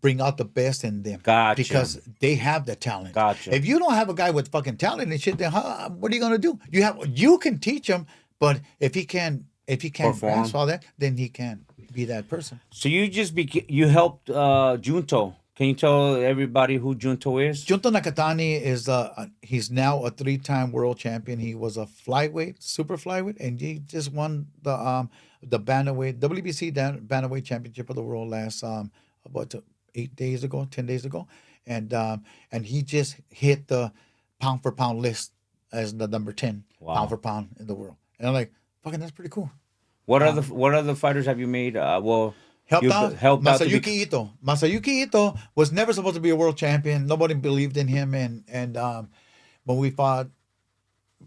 bring out the best in them. Gotcha. Because they have the talent. Gotcha. If you don't have a guy with fucking talent and shit, then what are you gonna do? You can teach him, but if he can't Perform. grasp all that, then he can't be that person. So you helped Junto. Can you tell everybody who Junto is? Junto Nakatani is he's now a 3-time world champion. He was a flyweight, super flyweight, and he just won the bantamweight WBC bantamweight championship of the world last about 10 days ago, and he just hit the pound for pound list as the number 10 Wow. pound for pound in the world. And I'm like, fucking, that's pretty cool. What other fighters have you made? Helped you've out helped out to Masayuki be- Ito. Masayuki Ito was never supposed to be a world champion. Nobody believed in him, and when we fought,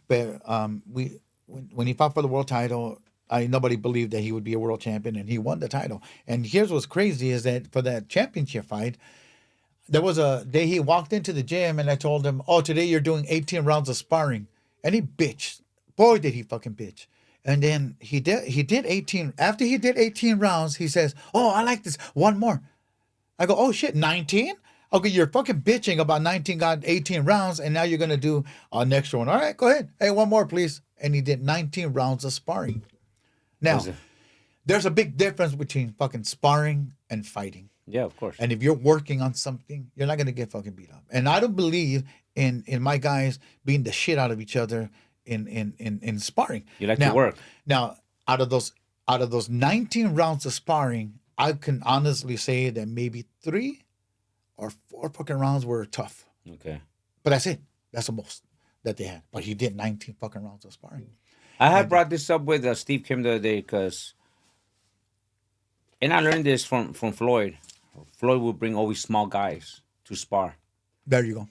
when he fought for the world title, nobody believed that he would be a world champion, and he won the title. And here's what's crazy is that for that championship fight, there was a day he walked into the gym, and I told him, today you're doing 18 rounds of sparring, and he bitched. Boy, did he fucking bitch. And then he did 18. After he did 18 rounds, he says, I like this. One more. I go, oh shit, 19? Okay, you're fucking bitching about 19 got 18 rounds, and now you're going to do an extra one. All right, go ahead. Hey, one more, please. And he did 19 rounds of sparring. Now, Was it- there's a big difference between fucking sparring and fighting. Yeah, of course. And if you're working on something, you're not going to get fucking beat up. And I don't believe in my guys being the shit out of each other in sparring. You like to work. Now, out of those 19 rounds of sparring, I can honestly say that maybe 3 or 4 fucking rounds were tough. Okay. But that's it. That's the most that they had. But he did 19 fucking rounds of sparring. I had brought this up with Steve Kim the other day and I learned this from Floyd. Floyd would bring always small guys to spar. There you go.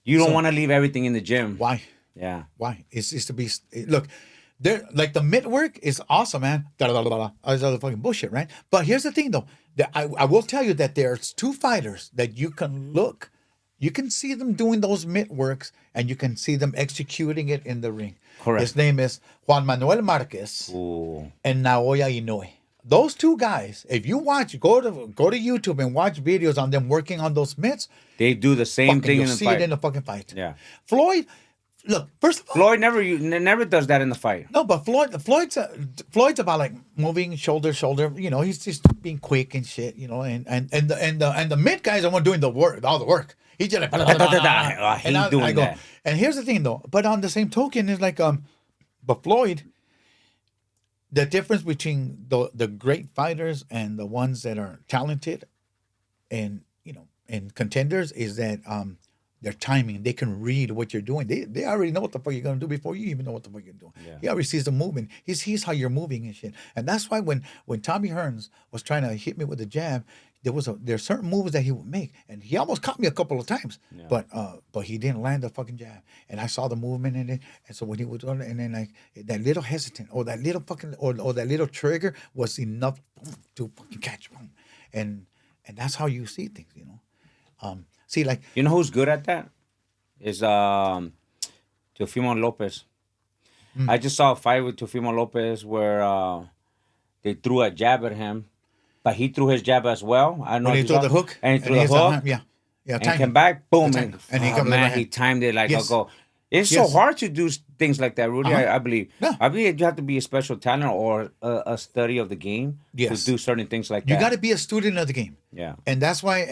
You don't So- want to leave everything in the gym. Why? Yeah. Why? It's to be look. There, like the mitt work is awesome, man. Da, da, da, da, da. All this other fucking bullshit, right? But here's the thing, though. That I will tell you that there's 2 fighters that you can look. You can see them doing those mitt works, and you can see them executing it in the ring. Correct. His name is Juan Manuel Marquez Ooh. and Naoya Inoue. Those 2 guys, if you watch, go to YouTube and watch videos on them working on those mitts. They do the same Fucking, thing you'll in the see fight. it in the fucking fight. Yeah. Floyd, look, first of all, Floyd never does that in the fight. no, but Floyd's about like moving shoulder, you know, he's just being quick and shit, you know, and the mid guys are one doing all the work. He's just like, I hate and doing that. And here's the thing though, but on the same token, it's like, but Floyd, the difference between the great fighters and the ones that are talented and and contenders is that their timing. They can read what you're doing. They already know what the fuck you're gonna do before you even know what the fuck you're doing. Yeah. He already sees the movement. He sees how you're moving and shit. And that's why when Tommy Hearns was trying to hit me with a jab, there's certain moves that he would make, and he almost caught me a couple of times. Yeah. But he didn't land the fucking jab, and I saw the movement in it. And so when he was doing it, and then like that little hesitant or that little fucking or that little trigger was enough to fucking catch him. And that's how you see things, See, like You know who's good at that? Is Teofimo Lopez. I just saw a fight with Teofimo Lopez where they threw a jab at him, but he threw his jab as well. I don't know when if he you threw saw- the hook, and he threw the hits hook, yeah, and timing. came back, boom, The and, timing. And he oh, comes man, right he hand. timed it like Yes. a go. It's Yes. so hard to do things like that, Rudy. Uh-huh. I believe. Yeah. I believe you have to be a special talent or a study of the game Yes. to do certain things like You that. got to be a student of the game. Yeah. And that's what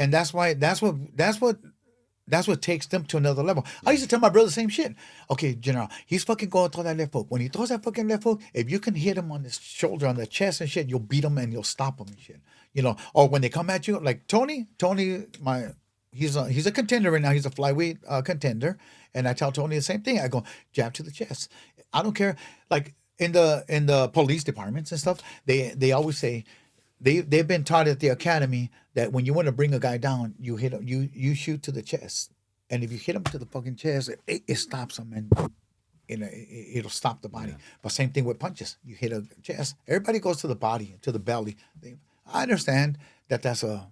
takes them to another level. I used to tell my brother the same shit. Okay, General, he's fucking going to throw that left hook. When he throws that fucking left hook, if you can hit him on the shoulder, on the chest and shit, you'll beat him and you'll stop him and shit. Or when they come at you, like Tony, he's a contender right now. He's a flyweight contender. And I tell Tony the same thing. I go, jab to the chest. I don't care. Like in the police departments and stuff, they always say, they've been taught at the academy that when you want to bring a guy down, you hit him, you shoot to the chest, and if you hit him to the fucking chest, it stops him, and it'll stop the body. Yeah. But same thing with punches. You hit a chest, everybody goes to the body, to the belly. I understand that's a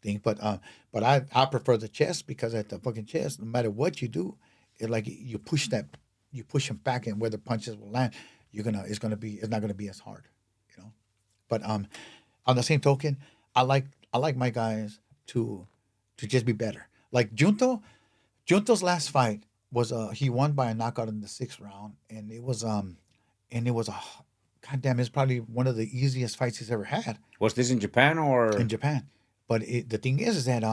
thing, but I prefer the chest because at the fucking chest, no matter what you do, it's like you push him back, and where the punches will land, it's not gonna be as hard, But on the same token, I like my guys to just be better. Like Junto's last fight was he won by a knockout in the 6th round, and it was a goddamn, it's probably one of the easiest fights he's ever had Was this in Japan or in Japan. But the thing is that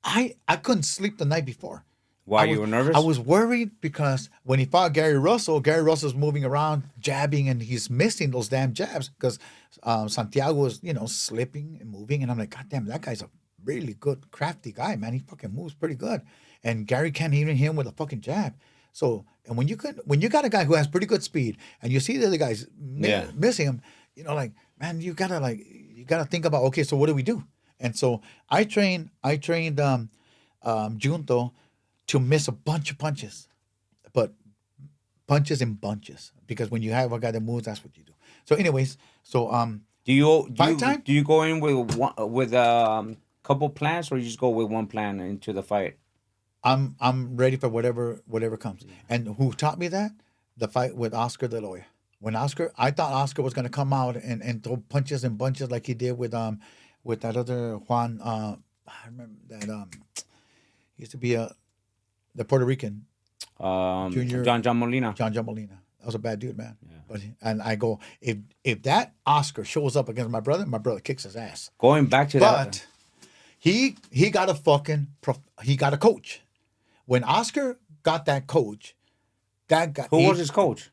I couldn't sleep the night before. why you were nervous? I was worried because when he fought Gary Russell's moving around, jabbing, and he's missing those damn jabs because Santiago was, slipping and moving. And I'm like, God damn, that guy's a really good, crafty guy, man. He fucking moves pretty good. And Gary can't even hit him with a fucking jab. So, and when you got a guy who has pretty good speed and you see the other guys missing him, man, you gotta think about, okay, so what do we do? And so I trained Junto to miss a bunch of punches, but punches in bunches, because when you have a guy that moves, that's what you do. So, anyways, fight time? Do you go in with couple plans, or you just go with one plan into the fight? I'm ready for whatever comes. And who taught me that? The fight with Oscar De La Hoya. I thought Oscar was gonna come out and throw punches in bunches like he did with that other Juan. I remember that he used to be the Puerto Rican Junior John Molina. John Molina. That was a bad dude, man. Yeah. But I go, if that Oscar shows up against my brother kicks his ass. Going back to that. But he got a coach. When Oscar got that coach, Who was his coach?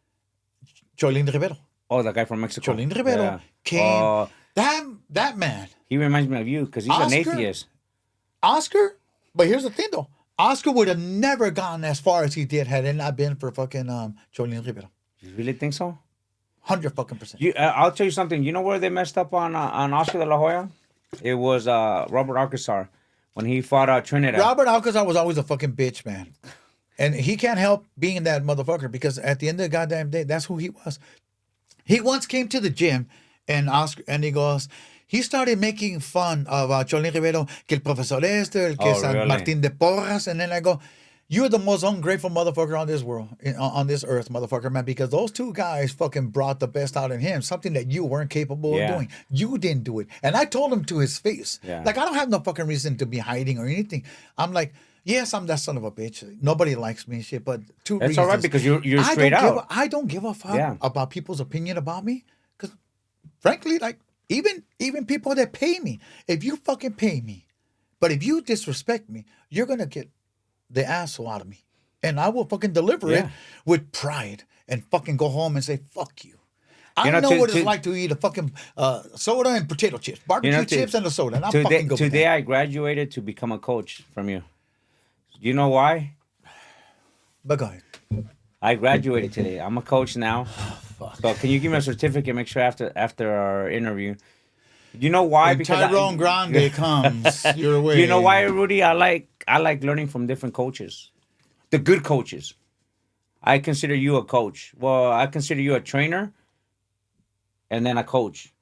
Cholin Rivero. Oh, the guy from Mexico. Cholin Rivero came. That man. He reminds me of you because he's an atheist. Oscar, but here's the thing though. Oscar would have never gone as far as he did had it not been for fucking Cholin Rivero. You really think so? 100%. I'll tell you something. You know where they messed up on Oscar De La Hoya? It was Robert Alcazar when he fought Trinidad. Robert Alcazar was always a fucking bitch, man. And he can't help being that motherfucker because at the end of the goddamn day, that's who he was. He once came to the gym and he started making fun of Cholin Rivero, que el profesor el que San really? Martín de Porras. And then I go, you're the most ungrateful motherfucker on this world, on this earth, motherfucker, man, because those two guys fucking brought the best out in him, something that you weren't capable of doing. You didn't do it. And I told him to his face. Yeah. Like, I don't have no fucking reason to be hiding or anything. I'm like, yes, I'm that son of a bitch. Nobody likes me and shit, but two reasons. That's all right because you're straight out. I don't give a fuck about people's opinion about me. Because, frankly, like, even people that pay me, if you fucking pay me, but if you disrespect me, you're going to get the asshole out of me. And I will fucking deliver it with pride and fucking go home and say, fuck you. I You know, know what it's like to eat a fucking soda and potato chips, barbecue chips and a soda. And I'm today, fucking good with today that. I graduated to become a coach from you. You know why? But go ahead. I graduated today. I'm a coach now. So can you give me a certificate? Make sure after our interview. You know why? When Because Tyrone Grande comes your way. you know why, Rudy? I like learning from different coaches, the good coaches. I consider you a coach. Well, I consider you a trainer, and then a coach.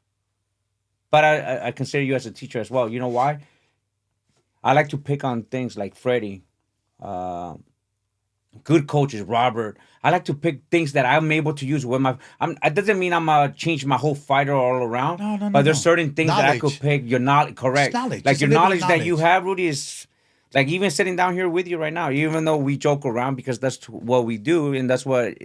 But I consider you as a teacher as well. You know why? I like to pick on things like Freddie, uh, good coaches, Robert. I like to pick things that I'm able to use with my. It doesn't mean I'm gonna change my whole fighter all around. No, no, no, But there's no. certain things that I could Knowledge. pick. Your knowledge, correct? It's knowledge. Like It's your a little knowledge that you knowledge. have, Rudy, is like even sitting down here with you right now. Even though we joke around because that's what we do, and that's what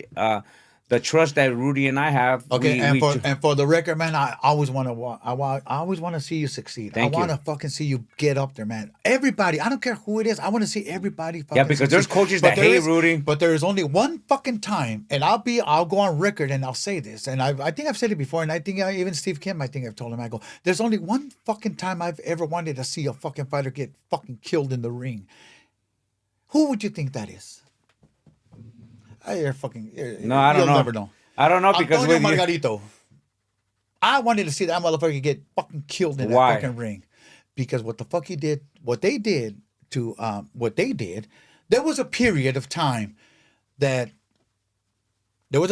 the trust that Rudy and I have. Okay, and we for the record, man, I always want to I always want to see you succeed. Thank I want you. to fucking see you get up there, man. Everybody, I don't care who it is. I want to see everybody fucking Yeah, because there's succeed. coaches But that there hate is- Rudy. But there is only one fucking time, and I'll go on record and I'll say this, and I think I've said it before, and I think even Steve Kim, I think I've told him, I go, there's only one fucking time I've ever wanted to see a fucking fighter get fucking killed in the ring. Who would you think that is? You're fucking. No, I don't you'll know. never know. I don't know because Antonio with you, Margarito. I wanted to see that motherfucker get fucking killed in that Why? fucking ring, because what the fuck he did, what they did, there was a period of time that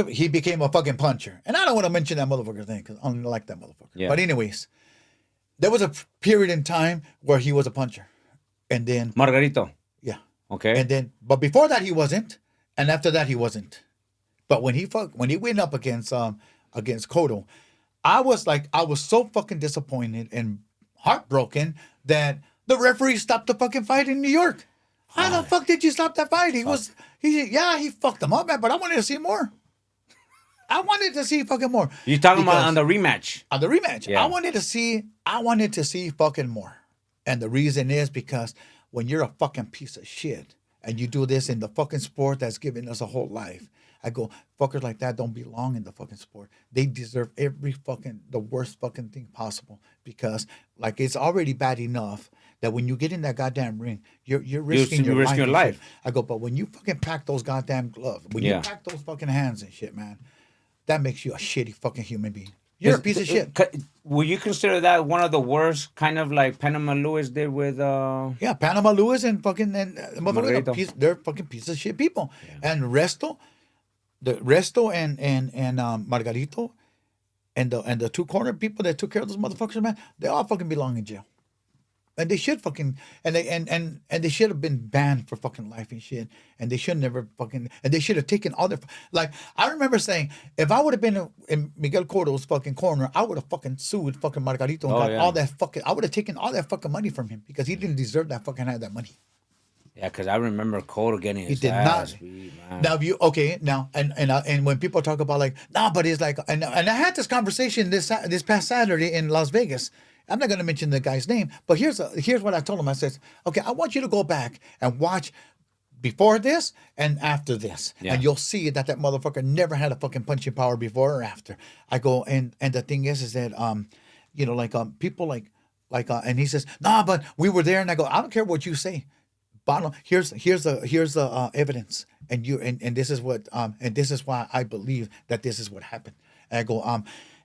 he became a fucking puncher, and I don't want to mention that motherfucker thing because I don't like that motherfucker. Yeah. But anyways, there was a period in time where he was a puncher, and then Margarito. yeah, Okay. and then but before that he wasn't, and after that he wasn't. But when he went up against Cotto, I was so fucking disappointed and heartbroken that the referee stopped the fucking fight in New York. How the fuck did you stop that fight? He fucked him up, man. But I wanted to see more. I wanted to see fucking more. You're talking about Because- on the rematch. on the rematch. Yeah. I wanted to see fucking more. And the reason is because when you're a fucking piece of shit and you do this in the fucking sport that's given us a whole life, I go, fuckers like that don't belong in the fucking sport. They deserve the worst fucking thing possible, because like it's already bad enough that when you get in that goddamn ring, you're risking your risking your and life. shit. I go, but when you fucking pack those goddamn gloves, when Yeah. you pack those fucking hands and shit, man, that makes you a shitty fucking human being. You're a piece of shit. Will you consider that one of the worst, kind of like Panama Lewis did with? Yeah, Panama Lewis and fucking Margarito. they're fucking piece of shit people. And Resto and Margarito and the two corner people that took care of those motherfuckers, man, they all fucking belong in jail. And they should fucking and they should have been banned for fucking life and shit. And they should never fucking and they should have taken all their like I remember saying, if I would have been in Miguel Cotto's fucking corner, I would have fucking sued fucking Margarito and got yeah. all that fucking I would have taken all that fucking money from him, because he didn't deserve that fucking have that money. Yeah, because I remember Cotto getting his He did ass not. beat, man. Now and when people talk about like, nah, but it's like, and I had this conversation this past Saturday in Las Vegas. I'm not going to mention the guy's name, but here's what I told him. I said, okay, I want you to go back and watch before this and after this, Yeah. and you'll see that motherfucker never had a fucking punching power before or after. I go, and the thing is that people and he says, nah, but we were there, and I go, I don't care what you say. Bottom, here's the evidence, and this is what and this is why I believe that this is what happened. And I go,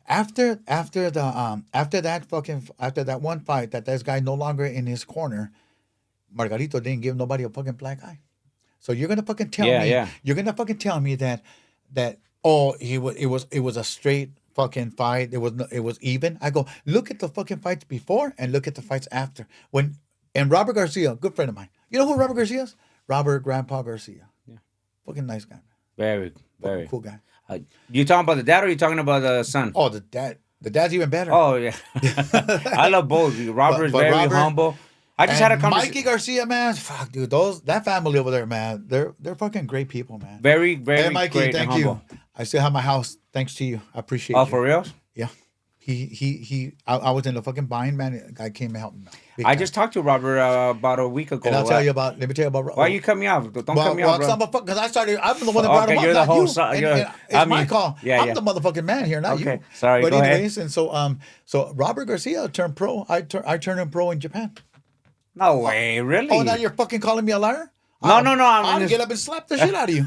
after that one fight that this guy no longer in his corner, Margarito didn't give nobody a fucking black eye. So you're gonna fucking tell me you're gonna fucking tell me that it was a straight fucking fight. It was even. I go, look at the fucking fights before and look at the fights after. And Robert Garcia, good friend of mine. You know who Robert Garcia is? Robert Grandpa Garcia. Yeah. Fucking nice guy, man. Very, Fucking very cool guy. You talking about the dad or you talking about the son? Oh, the dad. The dad's even better. Oh yeah, I love both. Robert is But very Robert- humble. I just had a And conversation. Mikey Garcia, man. Fuck, dude. That family over there, man. They're fucking great people, man. Very, very Hey, Mikey, great and thank humble. you. I still have my house thanks to you. I appreciate Oh, you. for real? Yeah. I was in the fucking bind, man. The guy came and helped me out. Big I time. just talked to Robert about a week ago. And let me tell you about. Why you cut me off? Don't cut me off, bro. Because I started. I'm the one that brought him up, you're the not host. you. And it's my call. Yeah, I'm the motherfucking man here, not you. Okay, sorry. But go anyways, ahead. and so Robert Garcia turned pro. I turned him pro in Japan. No way, really? Oh, now you're fucking calling me a liar? No. I'll get up and slap the shit out of you.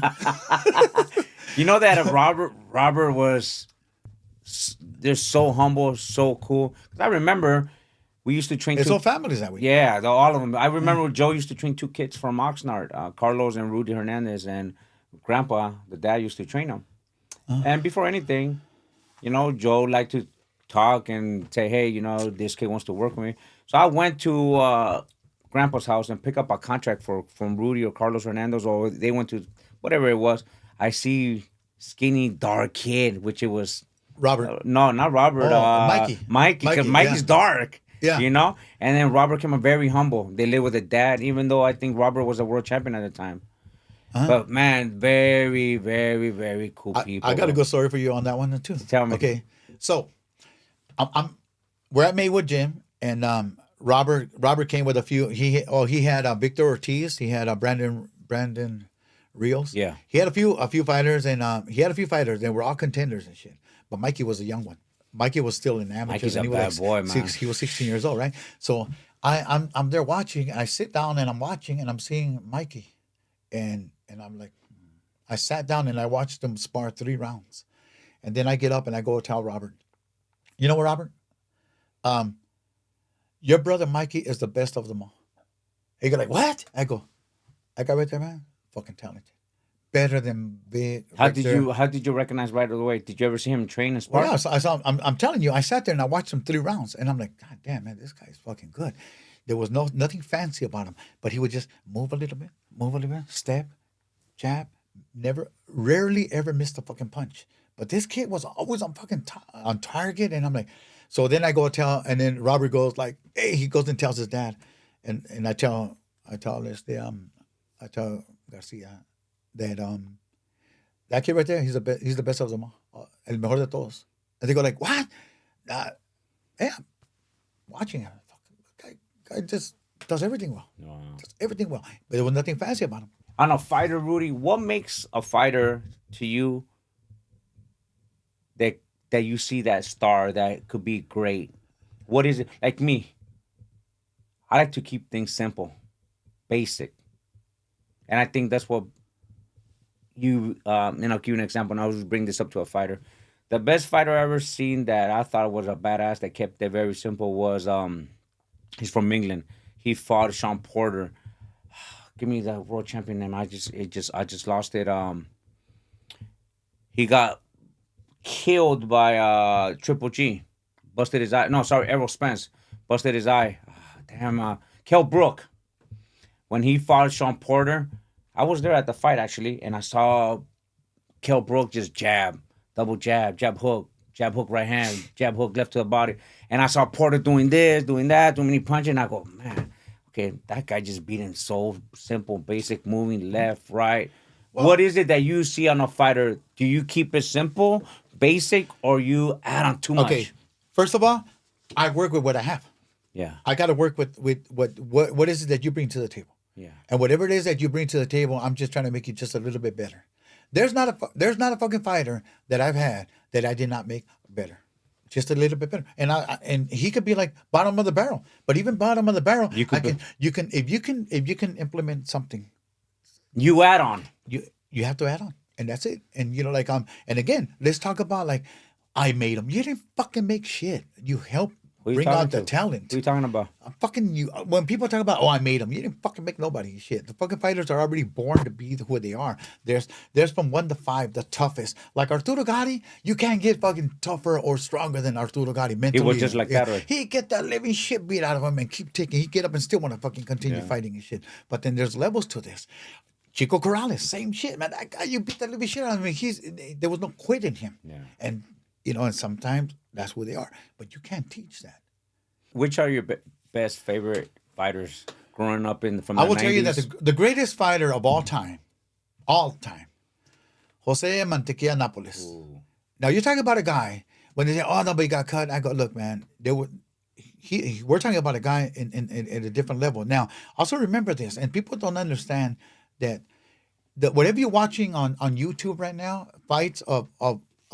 You know that Robert was just so humble, so cool. 'Cause I remember we used to train. It's all families that way. Yeah, all of them. I remember Joe used to train 2 kids from Oxnard, Carlos and Rudy Hernandez, and Grandpa, the dad, used to train them. And before anything, Joe liked to talk and say, hey, this kid wants to work with me. So I went to Grandpa's house and pick up a contract from Rudy or Carlos Hernandez, or they went to whatever it was. I see skinny, dark kid, which it was Robert. no, not Robert. Mikey. Mikey, because Mikey, Mikey's yeah. dark. Yeah. And then Robert came up very humble. They lived with a dad, even though I think Robert was a world champion at the time. But man, very, very, very cool people. I got a good story for you on that one too. Tell me. Okay, so we're at Maywood Gym, and Robert came with a few. He had Victor Ortiz. He had Brandon Rios. Yeah. He had a few fighters, and he had a few fighters. They were all contenders and shit. But Mikey was a young one. Mikey was still in amateurs. Mikey's a and he was bad boy, man. He was 16 years old, right? So I'm there watching. I sit down and I'm watching, and I'm seeing Mikey, and I'm like, I sat down and I watched them spar 3 rounds, and then I get up and I go tell Robert, you know what, Robert? Your brother Mikey is the best of them all. He go like, what? I go, I got right there, man. Fucking talented, better than Big. How did you recognize right away? Did you ever see him train and spar? Well, yeah, I saw. I'm telling you, I sat there and I watched him 3 rounds, and I'm like, God damn, man, this guy's fucking good. There was nothing fancy about him, but he would just move a little bit, step, jab, rarely ever missed a fucking punch. But this kid was always on fucking on target, and I'm like, so then I go tell, and then Robert goes like, hey, he goes and tells his dad, and I tell Garcia that that kid right there, he's the best of them all, el mejor de todos. And they go like, what? Hey, I'm watching him. Guy just does everything well. Wow. Does everything well. But there was nothing fancy about him. On a fighter, Rudy, what makes a fighter to you that you see that star that could be great? What is it? Like me, I like to keep things simple, basic. And I think that's what give you an example, and I'll just bring this up to a fighter. The best fighter I ever seen that I thought was a badass that kept it very simple was he's from England. He fought Sean Porter. Give me the world champion name. I just lost it. He got killed by Triple G. Busted his eye. No, sorry, Errol Spence. Busted his eye. Damn, Kell Brook. When he fought Sean Porter, I was there at the fight actually, and I saw Kell Brook just double jab hook right hand, jab hook left to the body. And I saw Porter doing this, doing that, too many punches, and I go, man, okay, that guy just beat him so simple, basic, moving left, right. Well, what is it that you see on a fighter? Do you keep it simple, basic, or you add on too much? Okay, first of all, I work with what I have. Yeah. I got to work with what is it that you bring to the table. Yeah. And whatever it is that you bring to the table, I'm just trying to make it just a little bit better. There's not a fucking fighter that I've had that I did not make better. Just a little bit better. And he could be like bottom of the barrel. But even bottom of the barrel, you can if you can implement something. You add on. You have to add on. And that's it. And and again, let's talk about like I made him. You didn't fucking make shit. You helped bring out the talent. What are you talking about? I'm fucking you. When people talk about, I made them, you didn't fucking make nobody shit. The fucking fighters are already born to be who they are. There's from 1 to 5, the toughest. Like Arturo Gatti, you can't get fucking tougher or stronger than Arturo Gatti mentally. He was just like that, right? He get that living shit beat out of him and keep taking. He get up and still want to fucking continue fighting and shit. But then there's levels to this. Chico Corrales, same shit, man. That guy, you beat that living shit out of him. There was no quit in him. Yeah. And and sometimes that's who they are. But you can't teach that. Which are your best favorite fighters growing up from the 90s? I will tell you that the greatest fighter of all time, Jose Mantequilla Napoles. Ooh. Now, you're talking about a guy when they say, "Oh, nobody got cut," I go, "Look, man, there were." We're talking about a guy in at a different level. Now, also remember this, and people don't understand that whatever you're watching on YouTube right now, fights of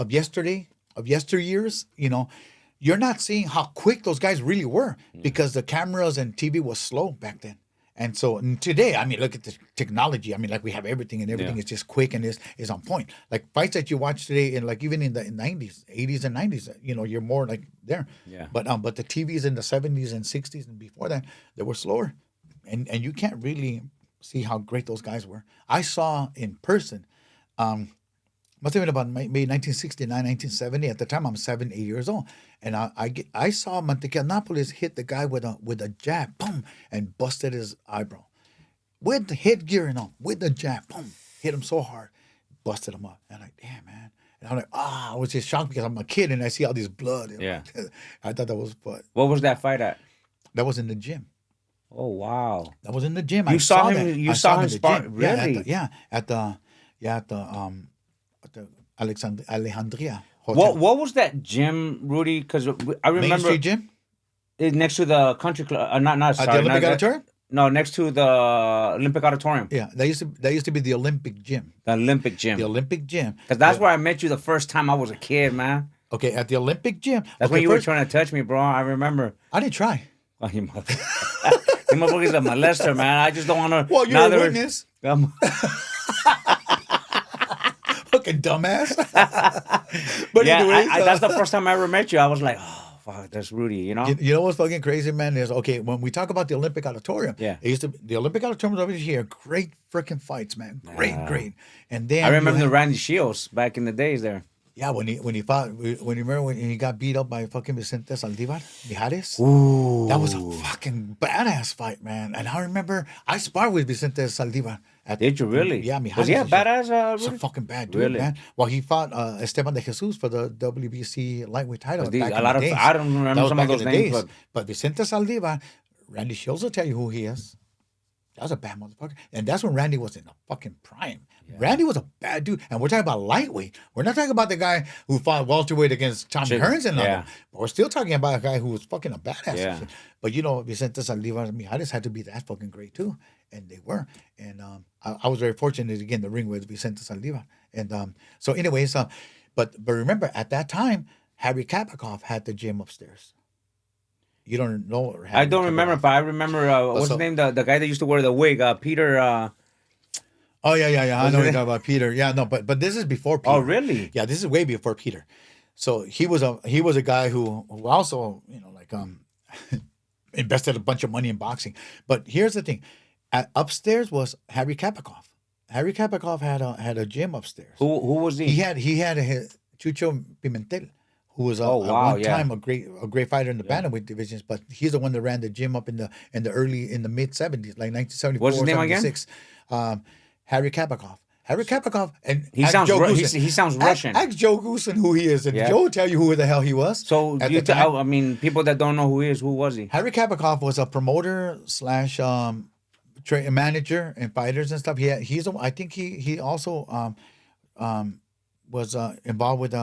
yesterday, of yesteryears, you're not seeing how quick those guys really were because the cameras and TV was slow back then. And so today, I mean, look at the technology. I mean, like we have everything, and everything Yeah. is just quick and is on point. Like fights that you watch today, and like even in the 90s, 80s, and 90s, you're more like there. Yeah. But the TVs in the 70s and 60s and before that, they were slower, and you can't really see how great those guys were. I saw in person. Must have been about maybe 1969, 1970. At the time, I'm 7, 8 years old, and I saw Mantequilla hit the guy with a jab, boom, and busted his eyebrow with the headgear and all, with the jab, boom, hit him so hard, busted him up. And I'm like, damn, man. And I'm like, I was just shocked because I'm a kid and I see all this blood. Yeah. I thought that was fun. What was that fight at? That was in the gym. Oh wow! That was in the gym. You I saw him. that. You I saw him in the spar. gym. Really? At the Alexandria What Hotel. was that gym, Rudy? Because I Main remember Street Gym next to the country club. Not at sorry, the Olympic not that- Auditorium. No, next to the Olympic Auditorium. Yeah, that used to be the Olympic Gym. The Olympic gym. The Olympic Gym. Because that's Yeah. where I met you the first time I was a kid, man. Okay, at the Olympic Gym. That's okay, when you were first- trying to touch me, bro. I remember. I didn't try. Oh, you mother. You motherfucker's a molester, man. I just don't want to. Well, you're a witness. Fucking dumbass. But Yeah, anyways, that's the first time I ever met you. I was like, oh, fuck, that's Rudy, you know? You know what's fucking crazy, man? Is okay when we talk about the Olympic Auditorium. Yeah. It used to the Olympic Auditorium was over here. Great freaking fights, man. Great. And then I remember you the had- Randy Shields back in the days there. Yeah, when he fought, when you remember when he got beat up by fucking Vicente Saldivar, Mijares. Ooh. That was a fucking badass fight, man. And I remember I sparred with Vicente Saldivar. Did you really? Yeah, Mijares. Was he a and shit. badass? He's a Rudy? fucking bad dude, Really? man. Well, he fought Esteban de Jesus for the WBC lightweight title. These- back a in lot the of- days. I don't remember That was some of back in those the names, days. but- But Vicente Saldivar, Randy Shields will tell you who he is. That was a bad motherfucker. And that's when Randy was in the fucking prime. Randy was a bad dude. And we're talking about lightweight. We're not talking about the guy who fought welterweight against Tommy Shit. Hearns and all Yeah. that. But we're still talking about a guy who was fucking a badass. and Yeah. shit. But Vicente Saldivar and Mijares had to be that fucking great too. And they were. And I was very fortunate to get in the ring with Vicente Saldivar. And so anyways, but remember at that time, Harry Kapikoff had the gym upstairs. You don't know. Harry I don't remember, Kapikoff. but I remember, what's so- his name? The guy that used to wear the wig, Peter. Oh yeah. I Was know it- you're talking about Peter. Yeah, no, but this is before Peter. Oh, really? Yeah, this is way before Peter. So he was a guy who also invested a bunch of money in boxing. But here's the thing: upstairs was Harry Kapikoff. Harry Kapikoff had a gym upstairs. Who was he? He had a Chucho Pimentel, who was Oh, at wow, one yeah. time a great fighter in the bantamweight divisions. But he's the one that ran the gym up in the mid 70s, like 1974. What's his name again? 76. Harry Kapikoff. Harry Kapikoff, and He ask sounds Joe Ru- Goosen. he sounds Ask- Russian. Ask Joe Goosen who he is, and Yeah. Joe will tell you who the hell he was. So at you the time. I mean, people that don't know who he is, who was he? Harry Kapikoff was a promoter slash manager and fighters and stuff. I think he also was involved with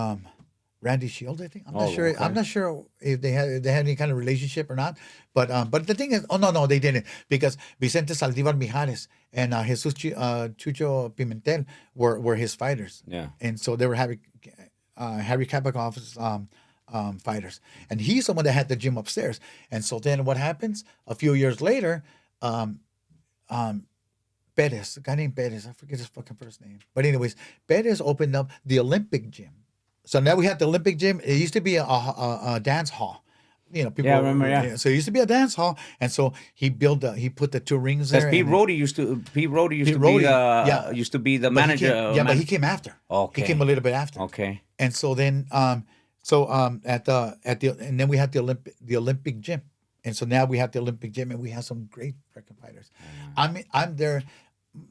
Randy Shields. I think I'm not Oh, sure. okay. I'm not sure if they had any kind of relationship or not. But the thing is, no, they didn't, because Vicente Saldivar Mijares and Jesus Chucho Pimentel were his fighters. Yeah. And so they were Harry Kapikoff's fighters, and he's the one that had the gym upstairs. And so then what happens? A few years later, Perez, a guy named Perez, I forget his fucking first name, but anyways, Perez opened up the Olympic gym. So now we have the Olympic gym. It used to be a dance hall. People. Yeah, I remember, yeah. So it used to be a dance hall, and so he put the two rings Because there. Pete and- Rody used to be Rody, yeah. used to be the but he manager. came- but he came after. Okay. He came a little bit after. Okay. And so then, and then we had the Olympic gym, and so now we have the Olympic gym, and we have some great freaking fighters. I'm there.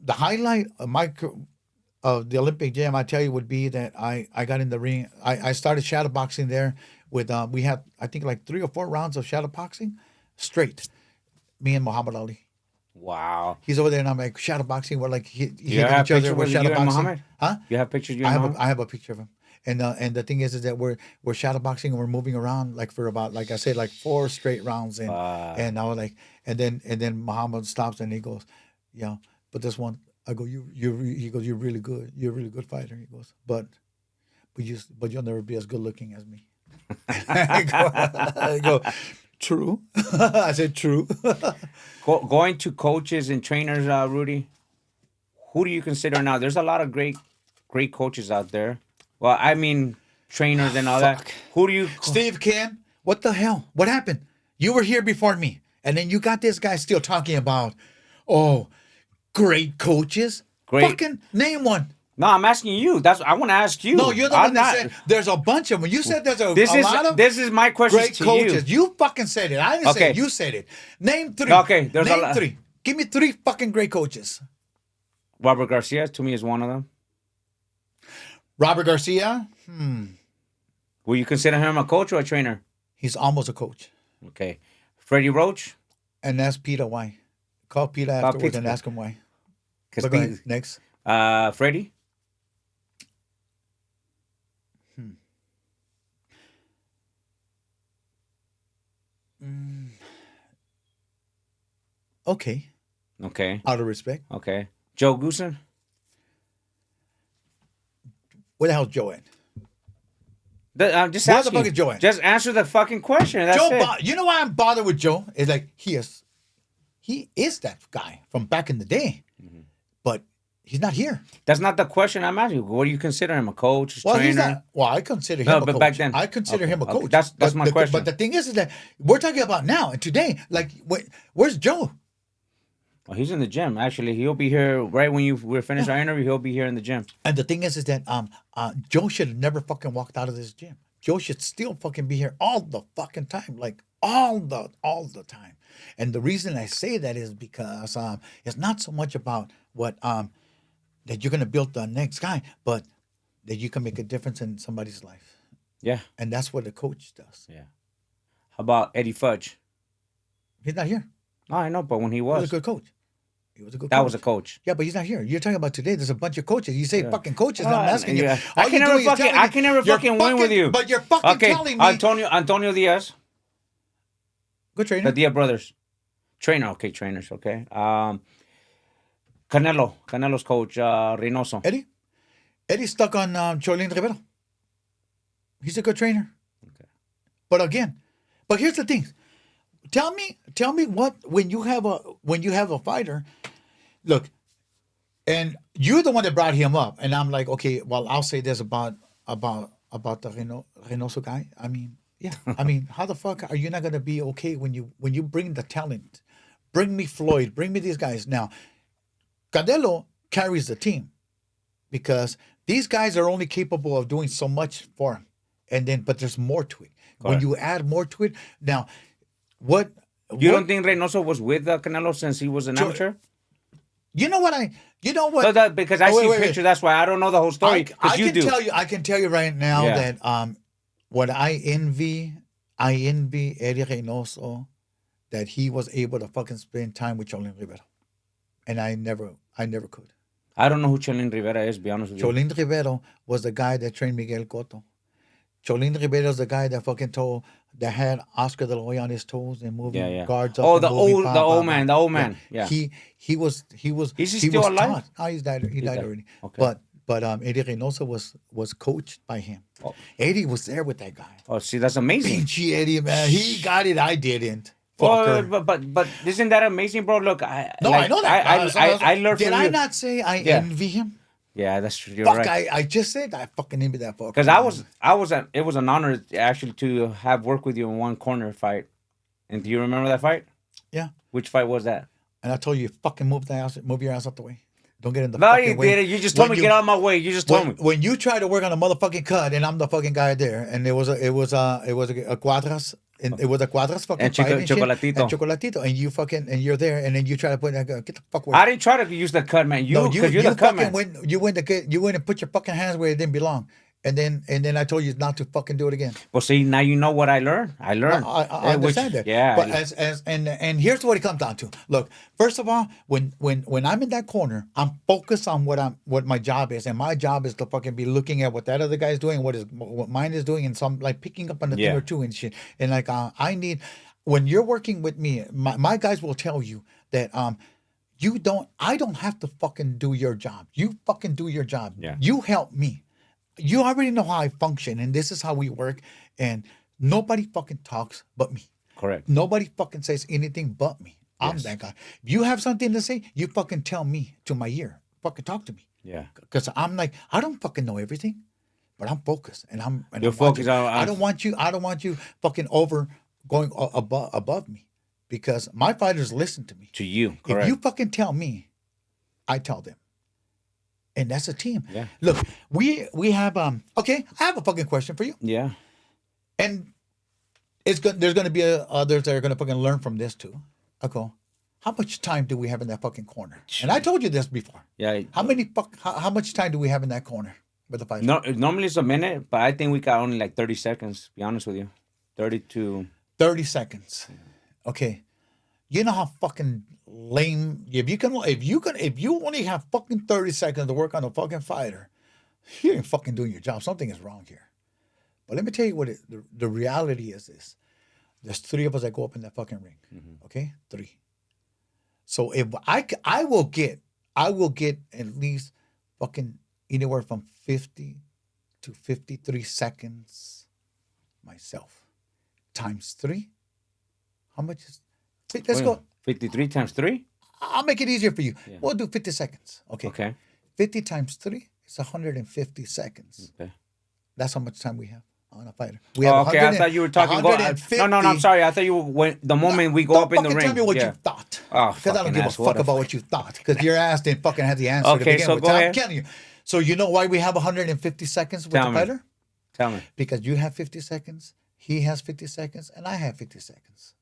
The highlight of the Olympic gym, I tell you, would be that I got in the ring. I started shadow boxing there with we had, I think, like 3 or 4 rounds of shadow boxing straight. Me and Muhammad Ali. Wow. He's over there, and I'm like shadow boxing. We're like You hitting have each other. picture We're with you shadow and boxing. Muhammad? Huh? You have pictures of you and Muhammad? I have a picture of him. And the thing is that we're shadow boxing and we're moving around like for about, like I said, like 4 straight rounds. And I was like, and then Muhammad stops and he goes, yeah, but this one, I go, he goes, you're really good. You're a really good fighter. He goes, but you'll never be as good looking as me. I go, true. I said, true. Going to coaches and trainers, Rudy, who do you consider now? There's a lot of great coaches out there. Well, I mean, trainers and all that. Fuck. Who do you... Steve Kim, what the hell? What happened? You were here before me, and then you got this guy still talking about, oh, great coaches. Great. Fucking name one. No, I'm asking you. I want to ask you. No, you're the I'm one that not- said there's a bunch of them. You said there's a lot of This is my question great to coaches. you. You fucking said it. I didn't say Okay. it. You said it. Name 3. Okay, there's a Name lot. 3. Give me 3 fucking great coaches. Robert Garcia, to me, is one of them. Robert Garcia, Will you consider him a coach or a trainer? he's almost a coach. Okay. Freddie Roach? And that's Peter why. Call Peter afterwards Peter. and ask him why. Because But go ahead. Next. Freddie? Okay. Okay. Out of respect. Okay. Joe Goosen? Where the hell's Joe at? I'm just Where the asking. fuck is Joe at? Just answer the fucking question. That's Joe, it. you know why I'm bothered with Joe? It's like he is that guy from back in the day, but he's not here. That's not the question I'm asking. What do you consider him? A coach? Well, trainer? he's not. Well, I consider him No, a but coach. back then. I consider him a Okay, coach. that's But my question. But the thing is that we're talking about now and today. Like, where's Joe? Well, he's in the gym. Actually, he'll be here right when we're finished our interview. He'll be here in the gym. And the thing is that Joe should have never fucking walked out of this gym. Joe should still fucking be here all the fucking time, like all the time. And the reason I say that is because it's not so much about what that you're gonna build the next guy, but that you can make a difference in somebody's life. Yeah. And that's what a coach does. Yeah. How about Eddie Fudge? He's not here. Oh, I know, but when he He was was, a good coach. He was a good that coach. was a coach. Yeah, but he's not here. You're talking about today. There's a bunch of coaches. You say Yeah. fucking coaches. And I'm asking you. Yeah. All I can you're never doing is fucking, telling I me- can never you're fucking win with you. But you're fucking Okay, telling me. Antonio Diaz, Good trainer. the Diaz brothers, trainer. Okay, trainers. Okay. Canelo's coach, Reynoso. Eddie's stuck on Cholin Rivera. He's a good trainer. Okay. But here's the thing. Tell me what when you have a fighter, look, and you're the one that brought him up, and I'm like, okay, well, I'll say this about the Reynoso guy. I mean, yeah, I mean, how the fuck are you not gonna be okay when you bring the talent? Bring me Floyd, bring me these guys. Now, Canelo carries the team because these guys are only capable of doing so much for him, but there's more to it. When you add more to it, now, what You don't think Reynoso was with Canelo since he was an amateur? You know what? No, because I see pictures. Wait. That's why I don't know the whole story. I Because you can do. tell you. I can tell you right now Yeah. that what I envy Eddie Reynoso, that he was able to fucking spend time with Cholin Rivera, and I never could. I don't know who Cholin Rivera is, to be honest with you. Cholin Rivera was the guy that trained Miguel Cotto. Cholin Rivera is the guy that fucking that had Oscar De La Hoya on his toes and moving guards up. Oh, and the moving, old man. Yeah. He was. Is he he still was alive? taught. Oh, he died already. Okay. But Eddie Reynoso was coached by him. Oh. Eddie was there with that guy. Oh, see, that's amazing. Pinchy Eddie, man. He got it. I didn't. Oh, Fucker. but isn't that amazing, bro? Look, I know that. I learned Did from I you. not say I envy him? Yeah, that's true. You're Fuck, right. I just said I fucking envy that fucker. Because it was an honor actually to have worked with you in one corner fight. And do you remember that fight? Yeah. Which fight was that? And I told you, fucking move your ass out the way. Don't get in the No, fucking you way. didn't. You just told me get out of my way. You just told me. When you try to work on a motherfucking cut, and I'm the fucking guy there, and it was a Cuadras, and it was a Cuadras fucking And fight and shit, Chocolatito. and Chocolatito, and you're there, and then you try to put get the fuck away. I didn't try to use the cut, man. Because you're the cut man. You went and put your fucking hands where it didn't belong. And then I told you not to fucking do it again. Well, see, now you know what I learned. I No, learned. I understand that. Yeah. But and here's what it comes down to. Look, first of all, when I'm in that corner, I'm focused on what my job is, and my job is to fucking be looking at what that other guy's doing, what mine is doing, and some like picking up on a thing Yeah. or two and shit. And like I need when you're working with me, my guys will tell you that I don't have to fucking do your job. You fucking do your job. Yeah. You help me. You already know how I function, and this is how we work. And nobody fucking talks but me. Correct. Nobody fucking says anything but me. I'm Yes. that guy. If you have something to say, you fucking tell me to my ear. Fucking talk to me. Yeah. Because I'm like, I don't fucking know everything, but I'm focused, and I'm You're focused on- I don't want you fucking going above me, because my fighters listen to me. To you. If Correct. you fucking tell me, I tell them. And that's a team. Yeah. Look, we have okay, I have a fucking question for you. Yeah. And there's gonna be others that are gonna fucking learn from this too. I go, how much time do we have in that fucking corner? And I told you this before. Yeah. How much time do we have in that corner with the fight? No, normally it's a minute, but I think we got only like 30 seconds, to be honest with you. 32. 30 seconds. Okay. You know how fucking lame if you only have fucking 30 seconds to work on a fucking fighter, you ain't fucking doing your job. Something is wrong here. But let me tell you what the reality is this. There's 3 of us that go up in that fucking ring. Mm-hmm. Okay? 3. So if I will get at least fucking anywhere from 50 to 53 seconds myself. Times 3. How much is let's Wait, go. 53 times 3? I'll make it easier for you. Yeah. We'll do 50 seconds. Okay. Okay. 50 times 3 is 150 seconds. Okay. That's how much time we have on a fighter. We Oh, have okay, I thought you were talking about... 150. No, I'm sorry. I thought you went the moment we go Don't up in the fucking ring. tell me what yeah. you thought. Oh, Because I don't fucking give a ass. What fuck a about what you thought. Because your ass didn't fucking have the answer to Okay, begin so with. go I'm ahead. telling you. So you know why we have 150 seconds with Tell the me. fighter? Tell me. Because you have 50 seconds, he has 50 seconds, and I have 50 seconds.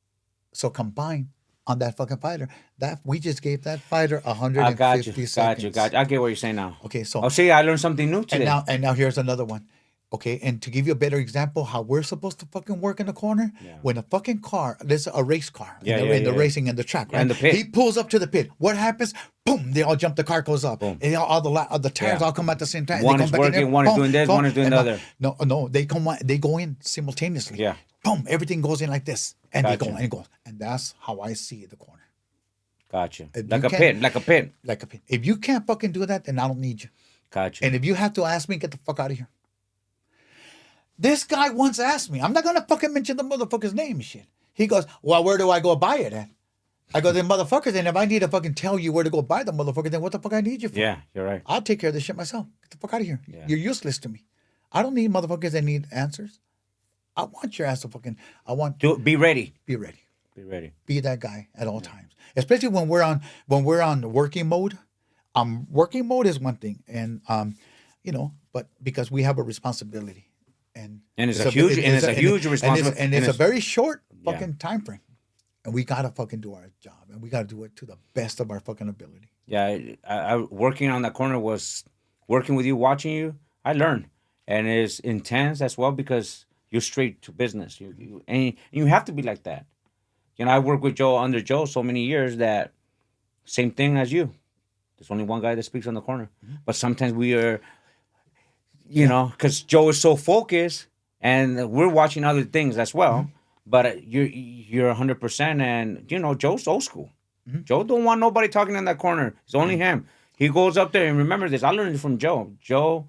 So combined on that fucking fighter, that we just gave that fighter 150 I got you. seconds. Got you. I get what you're saying now. Okay, so Oh, see, I learned something new today. and now here's another one. Okay, and to give you a better example how we're supposed to fucking work in the corner, Yeah. when a fucking car, there's a race car Yeah, in the yeah. racing and the track, right? And the pit. He pulls up to the pit. What happens? Boom! They all jump. The car goes up. Boom. And all the tires Yeah. all come at the same time. One They is come back in working, there. one is Boom, doing this, boom, one is doing the and other. No, they go in simultaneously. Yeah. Boom! Everything goes in like this, and they Gotcha. go and it goes, and that's how I see the corner. Gotcha. If Like you a can't- pit. Like a pit. Like a pit. If you can't fucking do that, then I don't need you. Gotcha. And if you have to ask me, get the fuck out of here. This guy once asked me, I'm not gonna fucking mention the motherfucker's name and shit. He goes, well, where do I go buy it at? I go, then motherfuckers, and if I need to fucking tell you where to go buy the motherfucker, then what the fuck I need you for? Yeah, you're right. I'll take care of this shit myself. Get the fuck out of here. Yeah. You're useless to me. I don't need motherfuckers that need answers. I want your ass to fucking, Be ready. be ready. Be ready. Be that guy at all times. Especially when we're on working mode. Working mode is one thing. And but because we have a responsibility. And it's a huge responsibility. And it's a very short Yeah. fucking time frame. And we gotta fucking do our job. And we gotta do it to the best of our fucking ability. Yeah, I working on that corner was working with you, watching you. I learned, and it's intense as well because you're straight to business. And you have to be like that. You know, I worked with Joe under Joe so many years that same thing as you. There's only one guy that speaks on the corner, but sometimes we are, because Joe is so focused, and we're watching other things as well. But you're 100%, and Joe's old school. Joe don't want nobody talking in that corner. It's only him. He goes up there, and remember this. I learned it from Joe. Joe,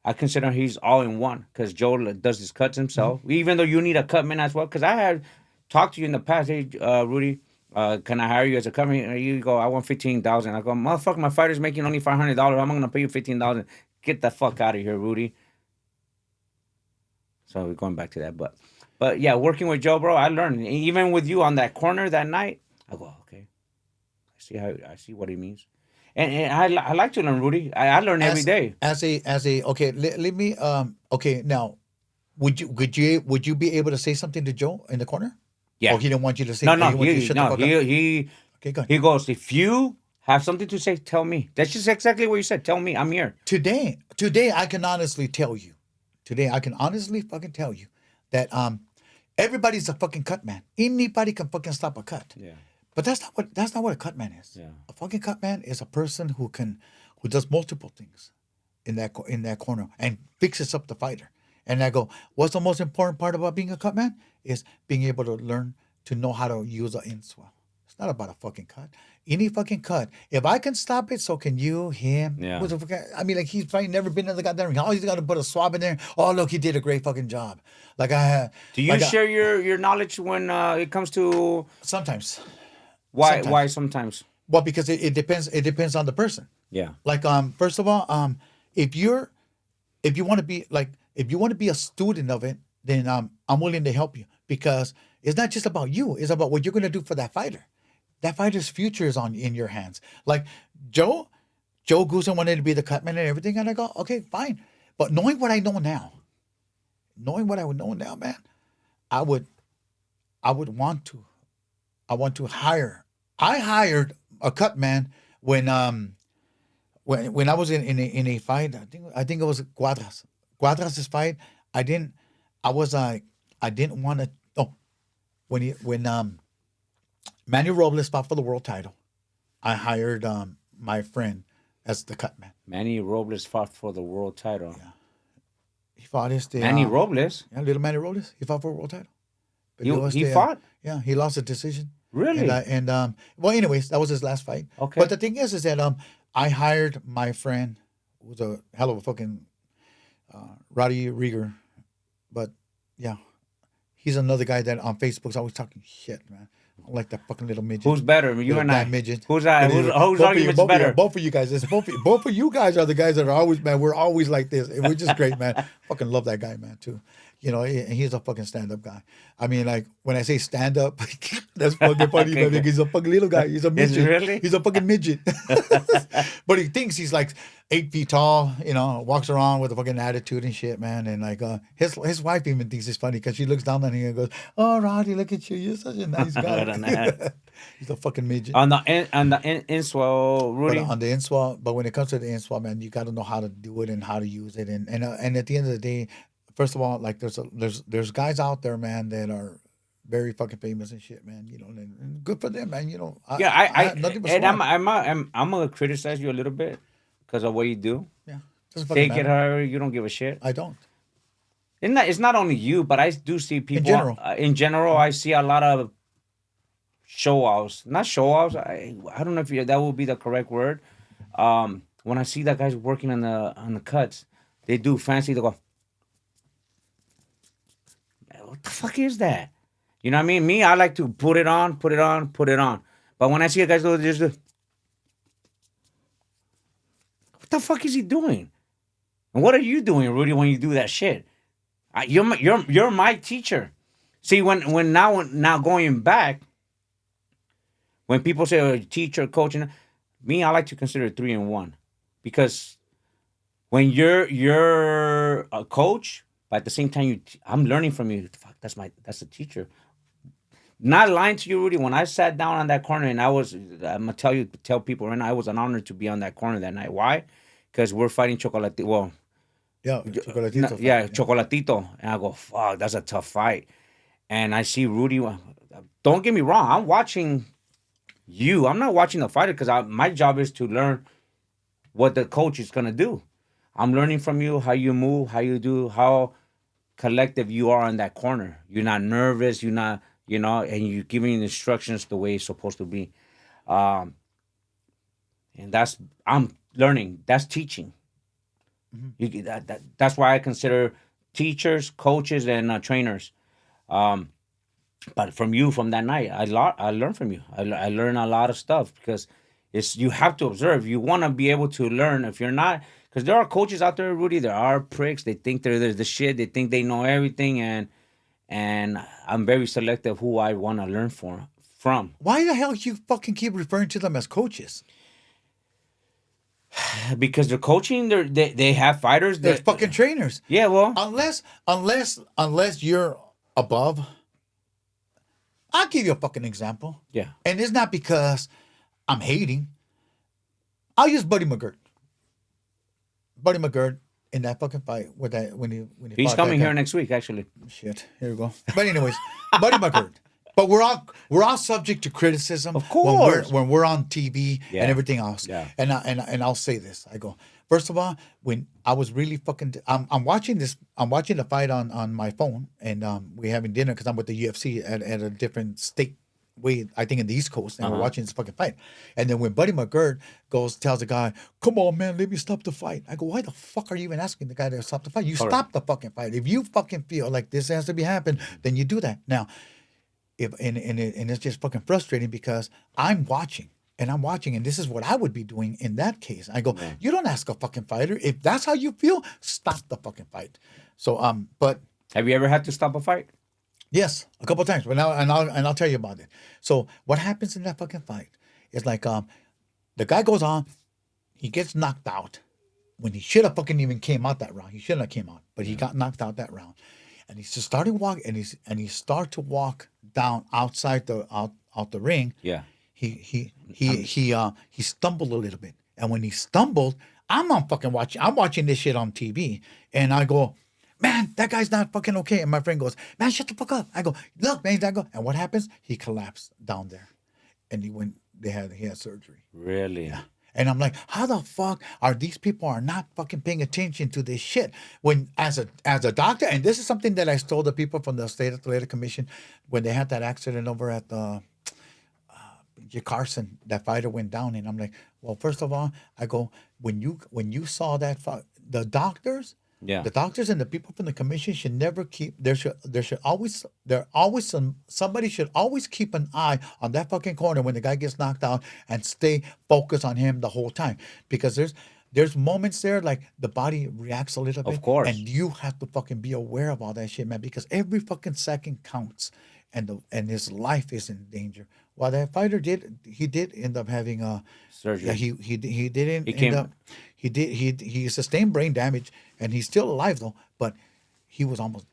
I consider he's all in one because Joe does his cuts himself. Even though you need a cutman as well, because I had talked to you in the past. Hey, Rudy, can I hire you as a cutman? You go, I want $15,000. I go, motherfucker, my fighter's making only $500. I'm gonna pay you $15,000. Get the fuck out of here, Rudy. So we're going back to that, but yeah, working with Joe, bro, I learned. Even with you on that corner that night, I go, okay, I see what he means, and I like to learn, Rudy. I learn every day. Okay, let me okay, now would you be able to say something to Joe in the corner? Yeah. Or he didn't want you to say No, he wanted you to shut the fuck up? he Okay, go ahead. he goes, if you have something to say, tell me. That's just exactly what you said. Tell me, I'm here. Today, I can honestly tell you. Today, I can honestly fucking tell you that everybody's a fucking cut man. Anybody can fucking stop a cut. Yeah. But that's not what a cut man is. Yeah. A fucking cut man is a person who does multiple things in that corner and fixes up the fighter. And I go, what's the most important part about being a cut man? Is being able to learn to know how to use an in swell. It's not about a fucking cut. Any fucking cut. If I can stop it, so can you, him. Yeah. I mean, like, he's probably never been in the goddamn ring. All he's got to put a swab in there. Oh, look, he did a great fucking job. Like I had. Do you share your knowledge when it comes to Sometimes. why sometimes? Well, because it depends. It depends on the person. Yeah. Like first of all, if you want to be a student of it, then I'm willing to help you, because it's not just about you. It's about what you're going to do for that fighter. That fighter's future is in your hands. Like Joe Goosen wanted to be the cutman and everything, and I go, okay, fine. But knowing what I know now, man, I would want to hire. I hired a cutman when I was in a fight. I think it was Cuadras' fight. I didn't want to. Oh, when Manny Robles fought for the world title, I hired my friend as the cutman. Manny Robles fought for the world title. Yeah. He fought Manny Robles? Yeah, little Manny Robles. He fought for a world title. But He fought? Yeah, he lost a decision. Really? Well, anyways, that was his last fight. Okay. But the thing is that I hired my friend, who was a hell of a fucking Roddy Rieger. But yeah, he's another guy that on Facebook's always talking shit, man. I like that fucking little midget. Who's better, you Little and I? midget. Whose argument's better? Both of you guys. Both of you guys are the guys that are always, man. We're always like this. We're just great, man. Fucking love that guy, man, too. You know, he's a fucking stand-up guy. I mean, like, when I say stand-up, that's fucking funny, Okay, man. He's a fucking little guy. He's a midget. Really? He's a fucking midget. But he thinks he's like 8 feet tall, you know, walks around with a fucking attitude and shit, man. And like, his wife even thinks it's funny, because she looks down on him and goes, "Oh, Roddy, look at you. You're such a nice guy." He's a fucking midget. On the inswell, Rudy. But on the inswell, but when it comes to the inswell, man, you got to know how to do it and how to use it. And at the end of the day, first of all, like there's guys out there, man, that are very fucking famous and shit, man. You know, and good for them, man. You know, I'm gonna criticize you a little bit because of what you do. Yeah, Take it however, you don't give a shit. I don't. And it's not only you, but I do see people In general. I see a lot of show-offs. Not show-offs. I don't know if that would be the correct word. When I see that guys working on the cuts, they do fancy. They go, "What the fuck is that?" You know what I mean? Me, I like to put it on. But when I see a guy do this, what the fuck is he doing? And what are you doing, Rudy, when you do that shit? You're my teacher. See, when now going back, when people say teacher, coach, me, I like to consider it 3 in 1, because when you're a coach, but at the same time I'm learning from you. Fuck, that's the teacher. Not lying to you, Rudy. When I sat down on that corner, and I'm gonna tell people right now, it was an honor to be on that corner that night. Why? Because we're fighting Chocolatito. Well, yeah, Chocolatito. Yeah, Chocolatito. And I go, fuck, that's a tough fight. And I see Rudy. Don't get me wrong. I'm watching you. I'm not watching the fighter, because my job is to learn what the coach is gonna do. I'm learning from you how you move, how you do, how collective you are in that corner. You're not nervous. You're not, and you're giving instructions the way it's supposed to be. And I'm learning. That's teaching. Mm-hmm. That's why I consider teachers, coaches, and trainers. But from that night, I learned from you. I learned a lot of stuff, because you have to observe. You want to be able to learn. If you're not, because there are coaches out there, Rudy, there are pricks. They think they're the shit. They think they know everything, and I'm very selective who I want to learn from. Why the hell you fucking keep referring to them as coaches? Because they're coaching, they have fighters. They're fucking trainers. Yeah, well, unless you're above. I'll give you a fucking example. Yeah. And it's not because I'm hating. I'll use Buddy McGirt. Buddy McGirt in that fucking fight with that when he He's fought coming that here guy. next week, actually. Shit, here we go. But anyways, Buddy McGirt. But we're all subject to criticism Of course. when we're on TV Yeah. and everything else. Yeah. And I'll say this. I go, first of all, when I was really fucking I'm watching the fight on my phone, and we're having dinner because I'm with the UFC at a different state. I think in the East Coast, and we're watching this fucking fight. And then when Buddy McGirt tells the guy, "Come on, man, let me stop the fight." I go, "Why the fuck are you even asking the guy to stop the fight? You Correct. stop the fucking fight. If you fucking feel like this has to be happen, then you do that." Now, and it's just fucking frustrating because I'm watching, and this is what I would be doing in that case. I go, "You don't ask a fucking fighter if that's how you feel. Stop the fucking fight." So but. Have you ever had to stop a fight? Yes, a couple of times, but now I'll tell you about it. So what happens in that fucking fight is like the guy goes on, he gets knocked out when he should have fucking even came out that round. He shouldn't have came out, but he got knocked out that round, and he's just starting to walk, and he start to walk down outside out the ring. Yeah. He stumbled a little bit, and when he stumbled, I'm watching this shit on TV, and I go, "Man, that guy's not fucking okay." And my friend goes, "Man, shut the fuck up." I go, "Look, man, I go." And what happens? He collapsed down there, and he had surgery. Really? Yeah. And I'm like, how the fuck are these people are not fucking paying attention to this shit? When as a doctor, and this is something that I told the people from the State Athletic Commission when they had that accident over at the Carson, that fighter went down, and I'm like, well, first of all, I go, when you saw that fight, the doctors. Yeah. The doctors and the people from the commission should never keep. Somebody should always keep an eye on that fucking corner when the guy gets knocked out and stay focused on him the whole time, because there's moments there like the body reacts a little bit. Of course. And you have to fucking be aware of all that shit, man, because every fucking second counts, and his life is in danger. Well, that fighter did end up having a Surgery. Yeah, he didn't He end came- up. He sustained brain damage, and he's still alive though. But he almost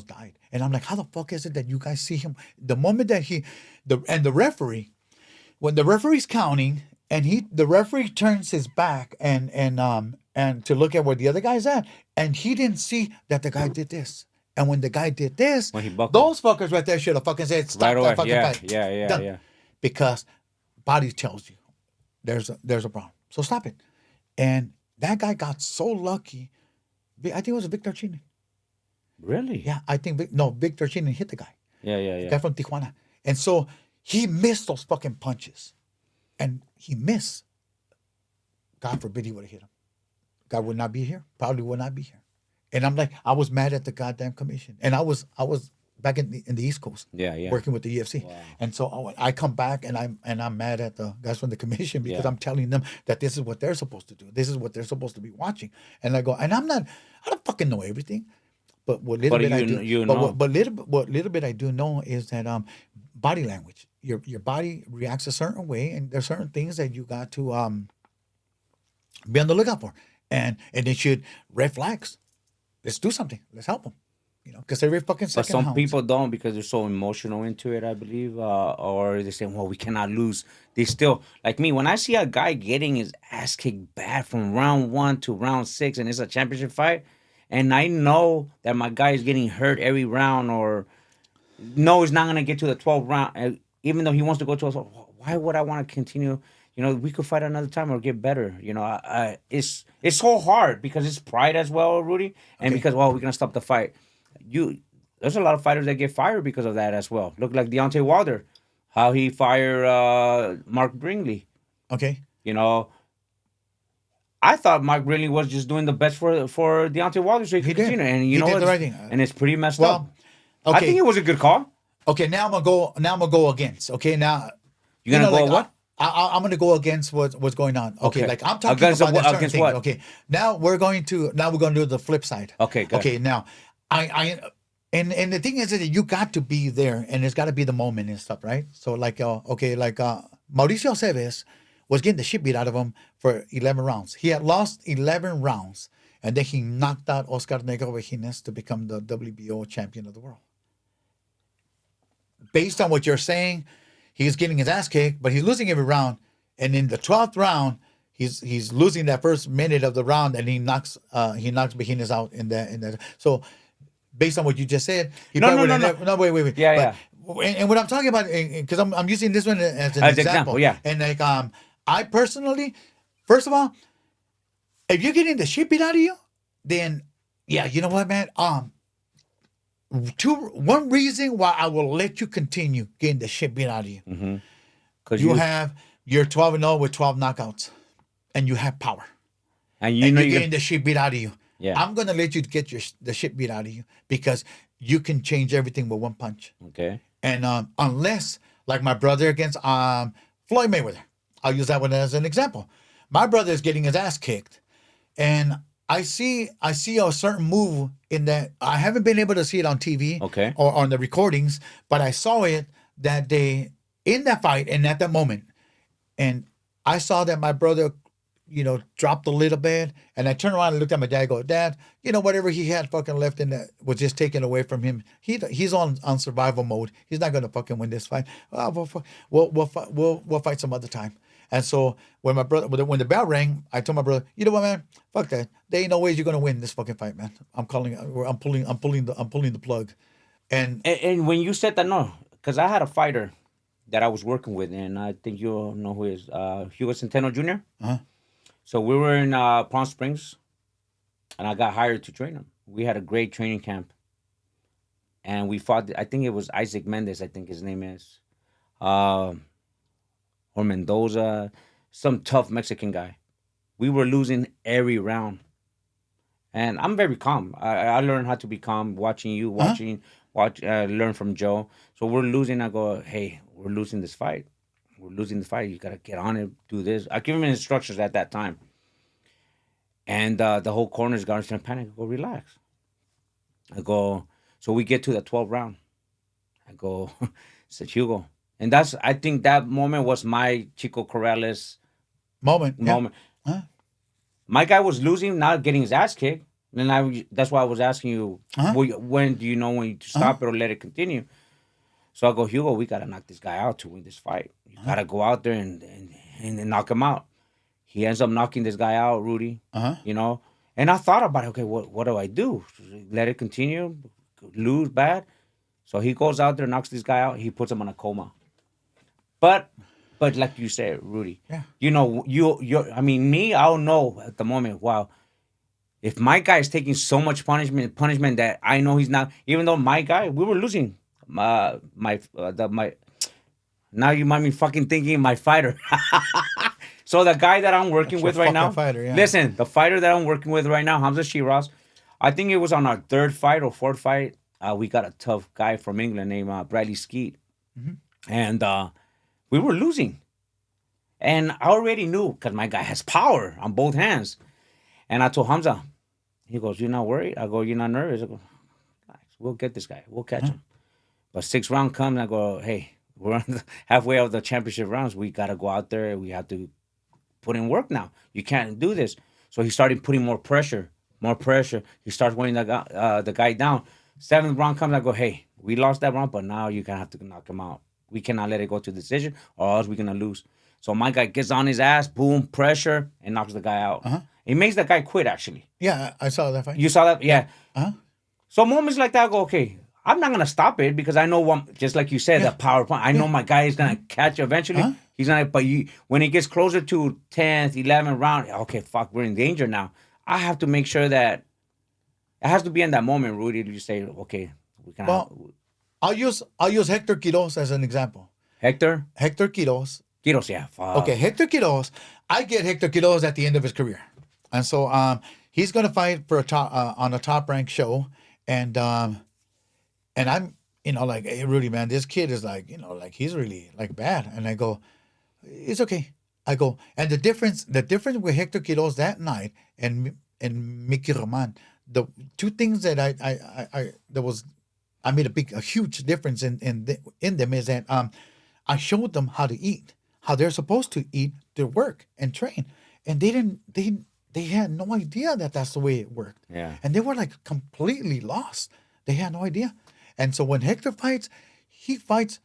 died. And I'm like, how the fuck is it that you guys see him the moment that the referee, when the referee's counting, and the referee turns his back and to look at where the other guy's at, and he didn't see that the guy did this. And when the guy did this, When he buckled. those fuckers right there should have fucking said, "Stop Right away. that fucking Yeah, fight." yeah. Done. Because body tells you there's a problem. So stop it. And that guy got so lucky. I think it was Victor Chinen. Really? Yeah, I think Victor Chinen hit the guy. Yeah. Guy from Tijuana. And so he missed those fucking punches. And he missed. God forbid he would have hit him. God would not be here. Probably would not be here. And I'm like, I was mad at the goddamn commission. And I was back in the East Coast. Yeah. Working with the UFC. Wow. And so I come back and I'm mad at the guys from the commission because Yeah. I'm telling them that this is what they're supposed to do. This is what they're supposed to be watching. And I go, and I don't fucking know everything. But what little But bit I you do, kn- you but know. what little bit I do know is that body language. Your body reacts a certain way, and there's certain things that you got to be on the lookout for, and it should red flags. Let's do something. Let's help them. Because every fucking But second. some hounds. people don't because they're so emotional into it, I believe. Or they say, well, we cannot lose. They still, like me, when I see a guy getting his ass kicked bad from round 1 to round 6 and it's a championship fight, and I know that my guy is getting hurt every round or no, he's not going to get to the 12th round, even though he wants to go to us, why would I want to continue? We could fight another time or get better. It's so hard because it's pride as well, Rudy. And Okay. because, we're going to stop the fight. There's a lot of fighters that get fired because of that as well. Look like Deontay Wilder, how he fired Mark Brinkley. Okay. I thought Mark Brinkley was just doing the best for Deontay Wilder so he could did. continue. And He did what? the right thing. And it's pretty messed Well, up. okay. I think it was a good call. Okay, now I'm gonna go against. Okay, now You're gonna go like, what? I'm gonna go against what's going on. Okay, Okay. like I'm talking Against about what- certain against things. what? Okay, now we're going to do the flip side. Okay, go Okay, now and the thing is that you got to be there, and it's got to be the moment and stuff, right? So Mauricio Aceves was getting the shit beat out of him for 11 rounds. He had lost 11 rounds, and then he knocked out Oscar Negro Vejines to become the WBO champion of the world. Based on what you're saying, he's getting his ass kicked, but he's losing every round. And in the 12th round, he's losing that first minute of the round, and he knocks Bejinas out in that. So based on what you just said, he No, probably no, would no, have no. never, no, wait. Yeah, But yeah. and what I'm talking about, because I'm using this one as an As example, example, yeah. and like I personally, first of all, if you're getting the shit beat out of you, then yeah, you know what, man, one reason why I will let you continue getting the shit beat out of you, Because you're 12-0 with 12 knockouts, and you have power, and you and know you're you're getting the shit beat out of you. yeah. I'm gonna let you get the shit beat out of you because you can change everything with one punch. Okay. And unless, like my brother against Floyd Mayweather, I'll use that one as an example. My brother is getting his ass kicked, and I see a certain move in that I haven't been able to see it on TV Okay. or on the recordings, but I saw it that day in that fight and at that moment, and I saw that my brother, dropped a little bit, and I turned around and looked at my dad. And go, Dad, whatever he had fucking left in that was just taken away from him. He's on survival mode. He's not gonna fucking win this fight. We'll fight some other time. And so when the bell rang, I told my brother, you know what, man, fuck that. There ain't no ways you're gonna win this fucking fight, man. I'm pulling the plug. And And when you said that, no, because I had a fighter that I was working with, and I think you know who he is. Hugo Centeno Jr. uh So we were in Palm Springs, and I got hired to train him. We had a great training camp, and we fought. I think it was Isaac Mendez. I think his name is, uh, or Mendoza, some tough Mexican guy. We were losing every round, and I'm very calm. I learned how to be calm watching you, learn from Joe. So we're losing. I go, hey, we're losing this fight. We're losing the fight. You gotta get on it. Do this. I give him instructions at that time, and the whole corner's got in panic. I go, relax. I go. So we get to the 12th round. I go, said Hugo, and I think that moment was my Chico Corrales moment, yeah. moment. My guy was losing, not getting his ass kicked. And that's why I was asking you, when do you know when to stop it or let it continue? So I go, Hugo, we got to knock this guy out to win this fight. You got to go out there and knock him out. He ends up knocking this guy out, Rudy, And I thought about it, okay, what do I do? Let it continue, lose bad? So he goes out there, knocks this guy out. He puts him on a coma. But like you said, Rudy, Yeah. I mean, me, I'll know at the moment, wow, if my guy is taking so much punishment that I know he's not, even though my guy, we were losing. Now you might be fucking thinking my fighter. So the guy that I'm working with right now, fighter, yeah. listen, the fighter that I'm working with right now, Hamza Shiraz, I think it was on our third fight or fourth fight. We got a tough guy from England named Bradley Skeet, and we were losing. And I already knew because my guy has power on both hands. And I told Hamza, he goes, "You're not worried?" I go, "You're not nervous?" I go, "Relax, we'll get this guy. We'll catch him." But 6th round comes, I go, "Hey, we're on the halfway of the championship rounds. We got to go out there. We have to put in work now. You can't do this." So he started putting more pressure. He starts weighing the guy down. 7th round comes, I go, "Hey, we lost that round, but now you're going to have to knock him out. We cannot let it go to decision or else we're going to lose." So my guy gets on his ass, boom, pressure, and knocks the guy out. It makes the guy quit, actually. Yeah, I saw that fight. You saw that? Yeah. So moments like that, I go, okay, I'm not going to stop it because I know, just like you said, the power point. I know my guy is going to catch eventually. He's not, but when he gets closer to 10th, 11th round, okay, fuck, we're in danger now. I have to make sure that it has to be in that moment, Rudy, to say, okay, we can. Well, I'll use Hector Quiros as an example. Hector Quiros. Quiros, yeah. Fuck. Okay, Hector Quiros. I get Hector Quiros at the end of his career, and so he's gonna fight for on a top ranked show, and I'm like, hey Rudy, man, this kid is like he's really like bad, and I go, it's okay. I go, and the difference with Hector Quiros that night and Mickey Roman, the two things that I made a huge difference in them is that I showed them how to eat, how they're supposed to eat, to work and train, and they had no idea that that's the way it worked. Yeah. And they were like completely lost. They had no idea. And so when Hector fights, he fights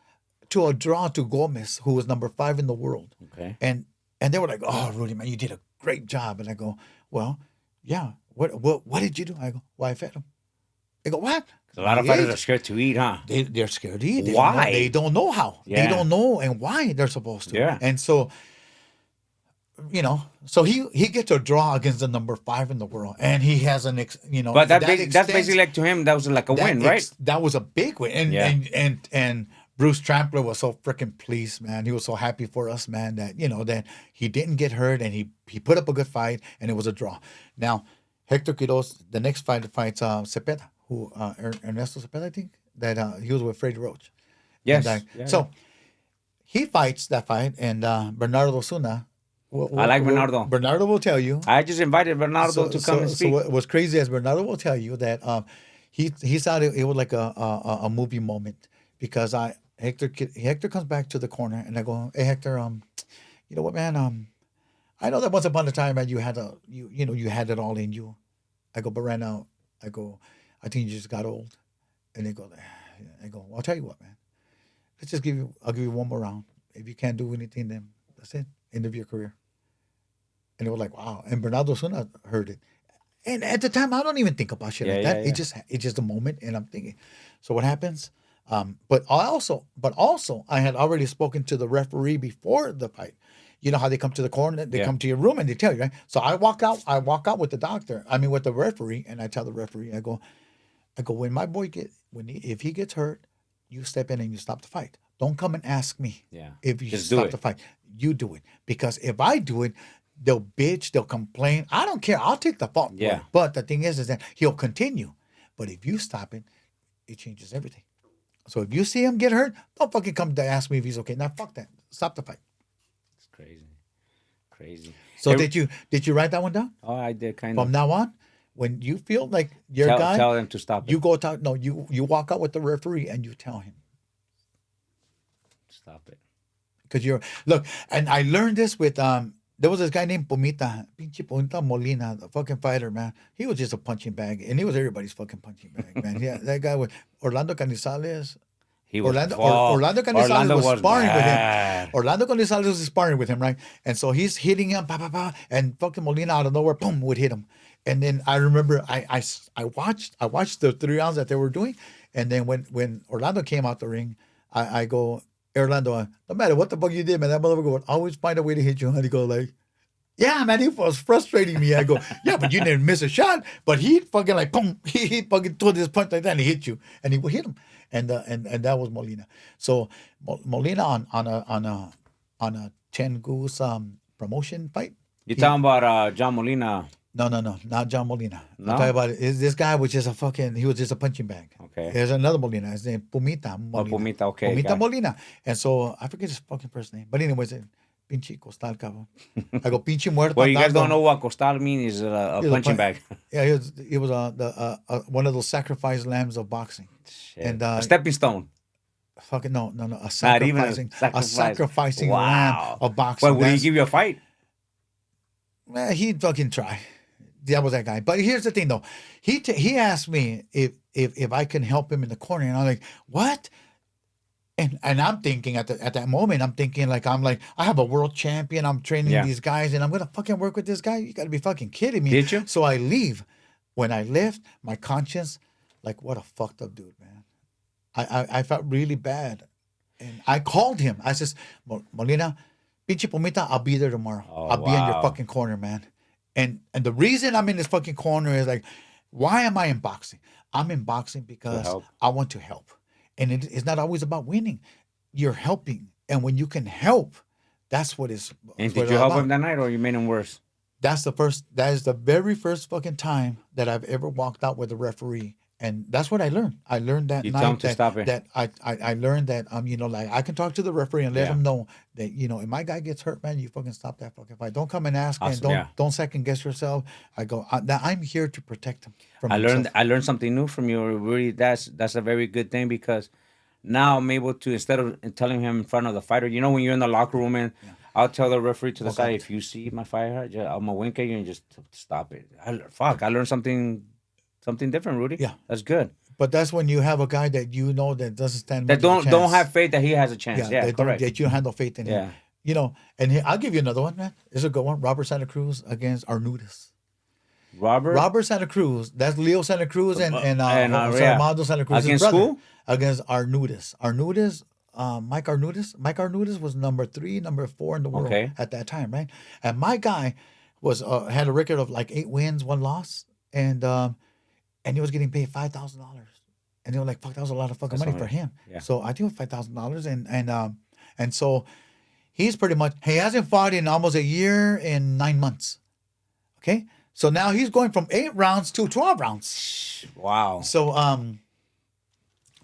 to a draw to Gomez, who was number 5 in the world. Okay. And And they were like, "Oh, Rudy, man, you did a great job." And I go, "Well, yeah. What did you do?" I go, "Well, I fed him." They go, "What?" A lot of He fighters ate. are scared to eat, huh? They're scared to eat. Why? They don't know how. They Yeah. don't know and why they're supposed to. Yeah. And so, so he gets a draw against the number 5 in the world, and he has But that's extends- basically like to him, that was like a win, right? That was a big win, and Yeah. and Bruce Trampler was so freaking pleased, man. He was so happy for us, man, that that he didn't get hurt, and he put up a good fight, and it was a draw. Now, Hector Quiroz, the next fight fights Cepeda, who Ernesto Cepeda, I think that he was with Freddie Roach. Yes. And, Yeah, so he fights that fight, and Bernardo Osuna. I like Bernardo. Bernardo will tell you. I just invited Bernardo to come and speak. So what's crazy is Bernardo will tell you that he thought it was like a movie moment, because Hector comes back to the corner, and I go, "Hey Hector, you know what, man? I know that once upon a time, man, you had you had it all in you." I go, "But right now, I think you just got old." And they go, I go, "I'll tell you what, man. I'll give you one more round. If you can't do anything, then that's it. End of your career." And they were like, "Wow." And Bernardo Osuna heard it. And at the time, I don't even think about shit like that. Yeah. It's just a moment, and I'm thinking. So what happens? But also, I had already spoken to the referee before the fight. You know how they come to the corner, they come to your room, and they tell you, right? So I walk out with the doctor. I mean, with the referee, and I tell the referee, I go, "When my boy if he gets hurt, you step in and you stop the fight. Don't come and ask me if you Just stop the fight. You do it, because if I do it, they'll bitch, they'll complain. I don't care. I'll take the fault. Yeah. But the thing is that he'll continue. But if you stop it, it changes everything. So if you see him get hurt, don't fucking come to ask me if he's okay. Now fuck that. Stop the fight." It's crazy. So did you write that one down? Oh, I did kind From of. now on, when you feel like your guy, Tell them to stop it. you go talk. No, you walk out with the referee and you tell him. Stop it. Because and I learned this with there was this guy named Pomita, pinche Pomita Molina, the fucking fighter, man. He was just a punching bag, and he was everybody's fucking punching bag, man. Yeah, that guy was Orlando Canizales. He was Orlando Canizales was sparring with bad. him. Orlando Canizales was sparring with him, right? And so he's hitting him, and fucking Molina out of nowhere, boom, would hit him. And then I remember I watched the 3 rounds that they were doing, and then when Orlando came out the ring, I go, "Hey, Orlando, no matter what the fuck you did, man, that motherfucker would always find a way to hit you." And he go like, "Yeah, man, he was frustrating me." I go, "Yeah, but you didn't miss a shot." But he fucking like, boom, he fucking threw this punch like that, and he hit you, and he would hit him, and that was Molina. So Molina on a Tengoose promotion fight. You talking about John Molina? No, not John Molina. No? I'm talking about this guy was just he was just a punching bag. Okay. There's another Molina. His name Pumita Molina. Pumita, okay, Pumita got it. Molina. And so I forget his fucking first name. But anyways, pinche costal, cabrón. I go, pinche muerto. Well, you guys andando. don't know what costal means, is a He's punching bag. Yeah, he was one of those sacrifice lambs of boxing. Shit. And A stepping stone. fucking no, a Not even a sacrificing Wow. lamb of boxing. Well, would he give you a fight? Man, he'd fucking try. That was that guy. But here's the thing, though. He asked me if I can help him in the corner, and I'm like, what? And I'm thinking at that moment, I'm thinking like I have a world champion. I'm training Yeah. these guys, and I'm gonna fucking work with this guy. You gotta be fucking kidding me. Did you? So I leave. When I left, my conscience, like, what a fucked up dude, man. I felt really bad, and I called him. I says, Molina, pinche Pomita, I'll be there tomorrow. Oh, I'll be in your wow. fucking corner, man. And the reason I'm in this fucking corner is like, why am I in boxing? I'm in boxing because help. I want to help. And it's not always about winning. You're helping. And when you can help, that's what is. And what did it's you all help about. him that night, or you made him worse? That is the very first fucking time that I've ever walked out with a referee. And that's what I learned. I learned that You night tell him to stop it. that I learned that like I can talk to the referee and let Yeah. him know that if my guy gets hurt, man, you fucking stop that fucking fight. Don't come and ask Awesome, and don't yeah. don't second guess yourself. I go that I'm here to protect him from I himself. learned something new from you. Really, that's a very good thing, because now I'm able to, instead of telling him in front of the fighter, when you're in the locker room, and I'll tell the referee to the side, if you see my fighter, I'm gonna wink at you and just stop it. I learned something different, Rudy. Yeah. That's good. But that's when you have a guy that that doesn't stand That much of a don't chance. have faith that he has a chance. Yeah, that, correct. that you don't have no faith in him. You know, and I'll give you another one, man. It's a good one. Robert Santa Cruz against Arnudis. Robert Robert Santa Cruz. That's Leo Santa Cruz and Jose yeah. Armando Santa Cruz. Against brother. who? Against Arnudis. Arnudis. Mike Arnudis. Mike Arnudis was number 3, number 4 in the world Okay. at that time, right? And my guy was had a record of like 8 wins, 1 loss, and he was getting paid $5,000. And they were like, "Fuck, that was a lot of fucking money for him." Yeah. So I think it was $5,000, and so he's pretty much he hasn't fought in almost a year and 9 months. Okay, so now he's going from 8 rounds to 12 rounds. Wow. So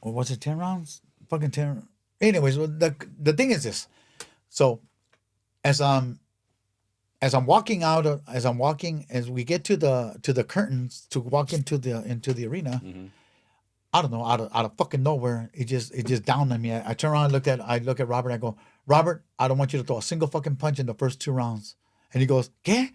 or was it 10 rounds? Fucking 10. Anyways, well, the thing is this. So as I'm walking out, as we get to the curtains to walk into the arena, I don't know, out of fucking nowhere, it just dawned on me. I turn around, I look at Robert, and I go, Robert, I don't want you to throw a single fucking punch in the first 2 rounds. And he goes, ¿Qué?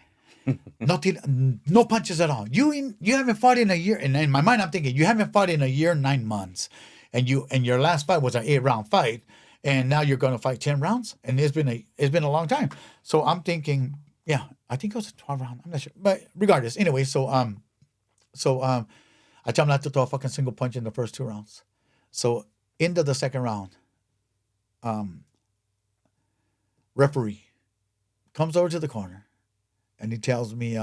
No punches at all. You haven't fought in a year. And in my mind, I'm thinking, you haven't fought in a year, 9 months. And your last fight was an 8-round fight. And now you're going to fight 10 rounds. And it's been a long time. So I'm thinking, yeah, I think it was a 12 round. I'm not sure. But regardless, anyway, so I tell him not to throw a fucking single punch in the first 2 rounds. So into the second round, referee comes over to the corner and he tells me,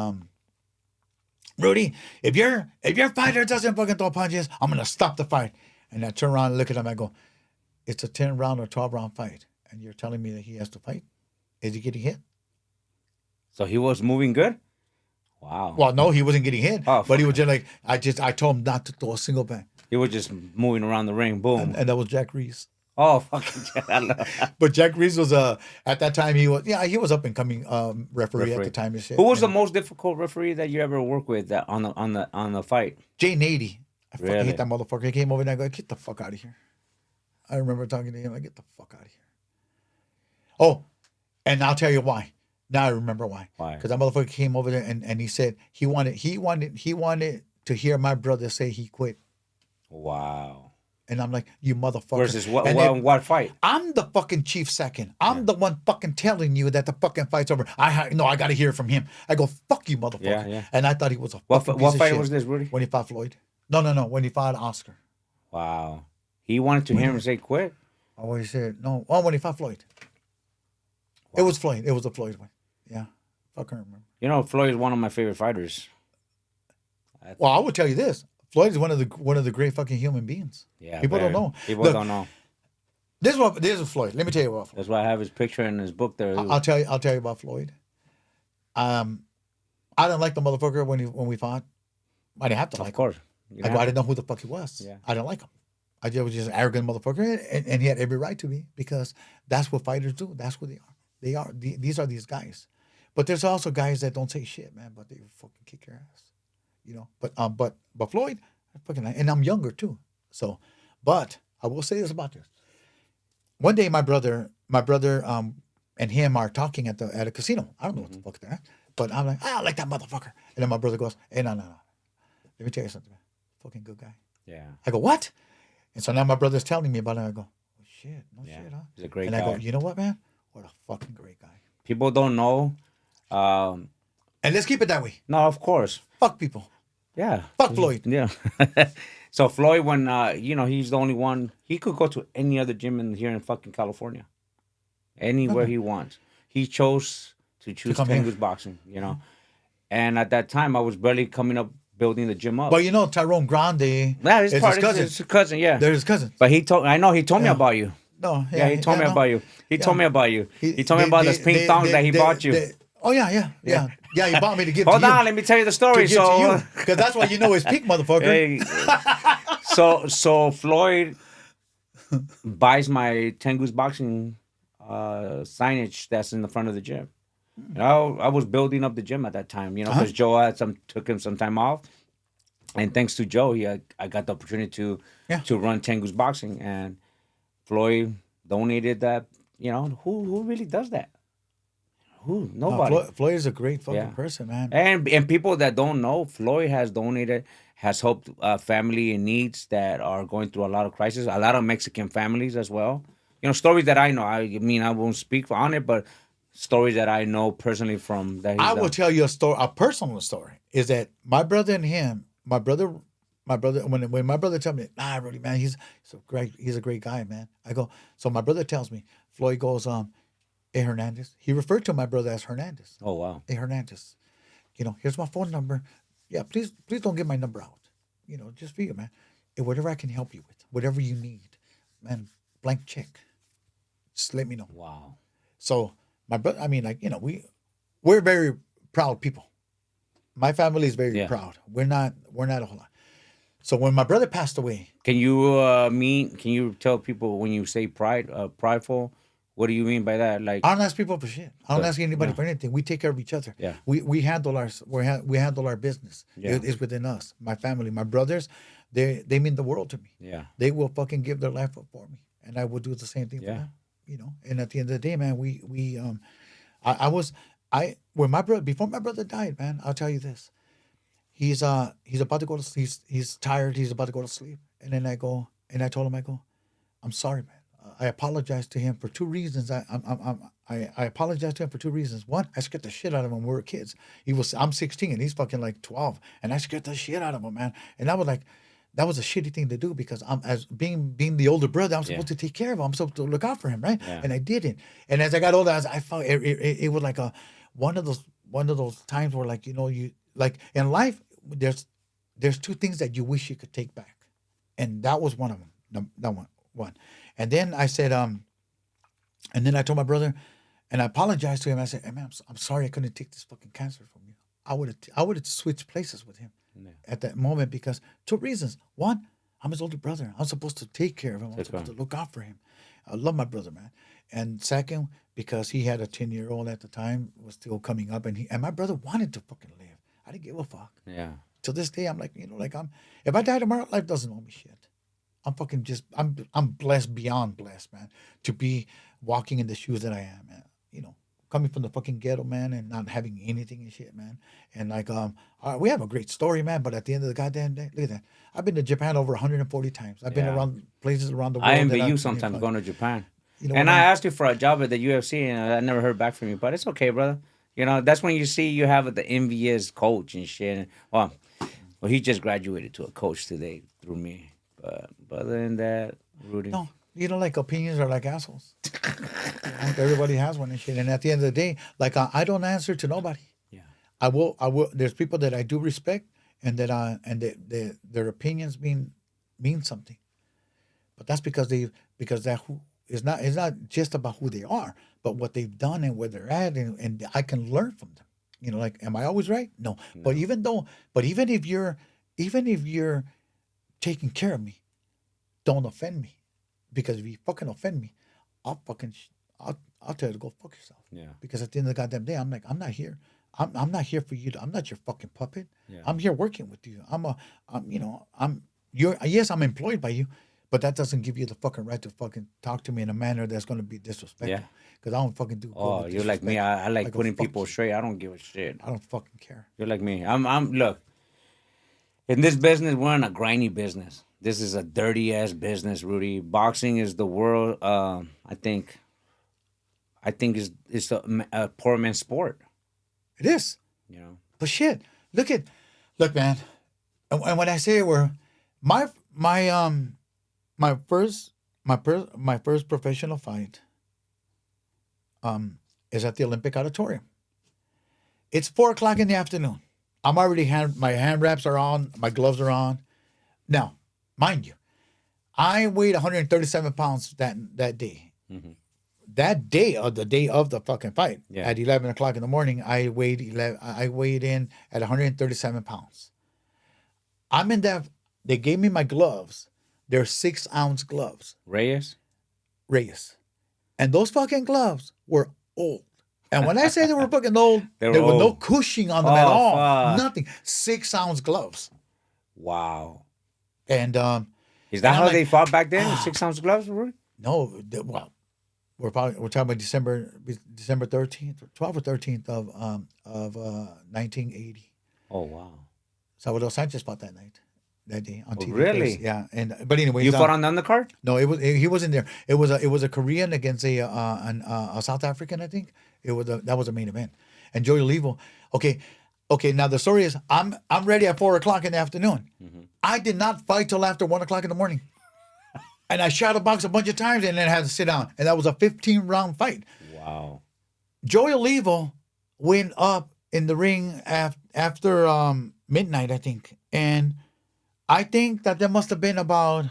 Rudy, if your fighter doesn't fucking throw punches, I'm gonna stop the fight. And I turn around and look at him. I go, it's a 10 round or 12 round fight, and you're telling me that he has to fight? Is he getting hit? So he was moving good? Wow. Well, no, he wasn't getting hit. Oh, but he was just like, I told him not to throw a single bang. He was just moving around the ring. Boom. And that was Jack Reese. Oh, fucking I love But Jack Reese was at that time he was up and coming referee at the time and shit. Who was the most difficult referee that you ever worked with on the fight? Jay Nady. I fucking Really? hate that motherfucker. He came over and I go, get the fuck out of here. I remember talking to him. I get the fuck out of here. Oh, and I'll tell you why. Now I remember why. Why? Because that motherfucker came over there and he said he wanted to hear my brother say he quit. Wow. And I'm like, you motherfucker. Versus what? And then, What fight? I'm the fucking chief second. I'm the one fucking telling you that the fucking fight's over. I got to hear from him. I go, fuck you, motherfucker. Yeah, yeah. And I thought he was a What fucking piece of fight shit. was this, Rudy? When he fought Floyd. No. When he fought Oscar. Wow. He wanted to hear him say quit? Oh, he said, no. Oh, when he fought Floyd. It was Floyd. It was a Floyd one. Yeah. Fucking remember. You know, Floyd is one of my favorite fighters. Well, I would tell you this. Floyd is one of the great fucking human beings. Yeah. People don't know. People Look, don't know. This is Floyd. Let me tell you about Floyd. That's why I have his picture in his book there. I'll tell you about Floyd. I didn't like the motherfucker when we fought. I didn't have to like him. Of course. I didn't know who the fuck he was. Yeah. I didn't like him. I was just an arrogant motherfucker, and he had every right to be because that's what fighters do. That's what they are. These are these guys. But there's also guys that don't say shit, man, but they fucking kick your ass. You know. But Floyd, and I'm younger too. So, but I will say this about this. One day, my brother, and him are talking at a casino. I don't know what the fuck that, but I'm like, I like that motherfucker. And then my brother goes, hey, no. Let me tell you something, man. Fucking good guy. Yeah. I go, what? And so now my brother's telling me about it. I go, oh shit, shit, huh? He's a great and guy. I go, you know what, man? What a fucking great guy. People don't know. And let's keep it that way. No, of course. Fuck people. Yeah. Fuck Floyd. Yeah. So Floyd, when he's the only one, he could go to any other gym here in fucking California, anywhere he wants. He chose to choose come here. Tengoose Boxing, And at that time, I was barely coming up, building the gym up. But you know, Tyrone Grande Yeah, is his cousin. His cousin, yeah. They're his cousins. But he told me about you. No, Yeah, he told me no. about you. He told me about you. He told me They- about those pink they- thongs they- that he they- bought you. they- Oh yeah. He bought me to give Hold to you. on, let me tell you the story. To give to So, you. Because that's why you know it's pink, motherfucker. hey, so Floyd buys my Tengoose Boxing signage that's in the front of the gym. I was building up the gym at that time, because Joe took him some time off, and thanks to Joe, I got the opportunity to run Tengoose Boxing, and Floyd donated that. Who really does that? Who? Nobody. No, Floyd is a great fucking person, man. And people that don't know, Floyd has donated, has helped family in needs that are going through a lot of crisis. A lot of Mexican families as well. stories that I know. I mean, I won't speak on it, but stories that I know personally from that he's I will done. tell you a story, a personal story. Is that my brother and him? My brother. When my brother told me, nah, Rudy, man, he's a great guy, man. I go. So my brother tells me, Floyd goes, hey Hernandez. He referred to my brother as Hernandez. Oh wow. Hey Hernandez, here's my phone number. Yeah, please don't give my number out. Just for you, man. And whatever I can help you with, whatever you need, man, blank check. Just let me know. Wow. So my brother, I mean, like, we're very proud people. My family is very Yeah. proud. We're not a whole lot. So when my brother passed away, Can you can you tell people when you say prideful, what do you mean by that? Like I don't ask people for shit. I don't Good. ask anybody Yeah. for anything. We take care of each other. Yeah. We handle we handle our business. Yeah. It's within us. My family, my brothers, they mean the world to me. Yeah. They will fucking give their life up for me, and I will do the same thing for Yeah. them. And at the end of the day, man, I was when my brother before my brother died, man. I'll tell you this. He's about to go to he's tired. He's about to go to sleep, and then I told him I'm sorry, man. I apologize to him for two reasons. I apologize to him for two reasons. One, I scared the shit out of him when we were kids. I'm 16 and he's fucking like 12, and I scared the shit out of him, man. And that was a shitty thing to do because I'm as being the older brother, I'm supposed to take care of him. I'm supposed to look out for him, right? Yeah. And I didn't. And as I got older, I felt it was like one of those times where like you like in life there's two things that you wish you could take back, and that was one of them. That one. And then I said, and then I told my brother, and I apologized to him. I said, hey, man, I'm sorry I couldn't take this fucking cancer from you. I would have switched places with him at that moment because two reasons. One, I'm his older brother. I'm supposed to take care of him. I'm supposed to look out for him. I love my brother, man. And second, because he had a 10-year-old at the time, was still coming up, and my brother wanted to fucking live. I didn't give a fuck. Yeah. To this day, I'm like, if I die tomorrow, life doesn't owe me shit. I'm fucking I'm blessed beyond blessed, man, to be walking in the shoes that I am, man. Coming from the fucking ghetto, man, and not having anything and shit, man. And like, we have a great story, man. But at the end of the goddamn day, look at that. I've been to Japan over 140 times. I've been Yeah. around places around the world. I envy that you sometimes going to Japan. And what I I mean? asked you for a job at the UFC, and I never heard back from you. But it's okay, brother. That's when you see you have the envious coach and shit. Well, he just graduated to a coach today through me. But other than that, Rudy. No, like opinions are like assholes. Everybody has one and shit. And at the end of the day, like I don't answer to nobody. Yeah. I will. There's people that I do respect, and their opinions mean something. But that's because it's not just about who they are, but what they've done and where they're at, and I can learn from them. Like, am I always right? No. But even if you're taking care of me, don't offend me, because if you fucking offend me, I'll tell you to go fuck yourself. Yeah. Because at the end of the goddamn day, I'm like, I'm not here. I'm not here for you. I'm not your fucking puppet. Yeah. I'm here working with you. Yes, I'm employed by you, but that doesn't give you the fucking right to fucking talk to me in a manner that's going to be disrespectful. Yeah. Because I don't fucking do. Oh, you're like me. I like putting fuck people you. straight. I don't give a shit. I don't fucking care. You're like me. I'm look. In this business, we're in a grimy business. This is a dirty ass business, Rudy. Boxing is the world. I think it's a poor man's sport. It is. But shit, look, man. And when I say my first professional fight is at the Olympic Auditorium. It's 4:00 in the afternoon. I'm already my hand wraps are on, my gloves are on. Now, mind you, I weighed 137 pounds that day. Mm-hmm. That day of the fucking fight, Yeah. at 11 o'clock in the morning, I weighed in at 137 pounds. I'm in that. They gave me my gloves. They're 6-ounce gloves, Reyes. and those fucking gloves were old. And when I say they were fucking old, They were there was no old. cushioning on them at Oh, all. fuck. Nothing. 6-ounce gloves. Wow. And Is that and I'm how like, they fought back then? 6-ounce gloves, Rudy? no, well, we're talking about December 13th, 12th or 13th of 1980. Oh wow. Salvador Sanchez fought that night. that day on Oh, TV. really? First. Yeah, but anyway, You fought on the undercard? no, he wasn't there. It was a Korean against a South African, I think. That was a main event, and Joey Olivo. Okay. Now the story is I'm ready at 4 o'clock in the afternoon. I did not fight till after 1 o'clock in the morning, and I shadow boxed a bunch of times and then had to sit down, and that was a 15-round fight. Wow. Joey Olivo went up in the ring after midnight, I think, and I think that there must have been about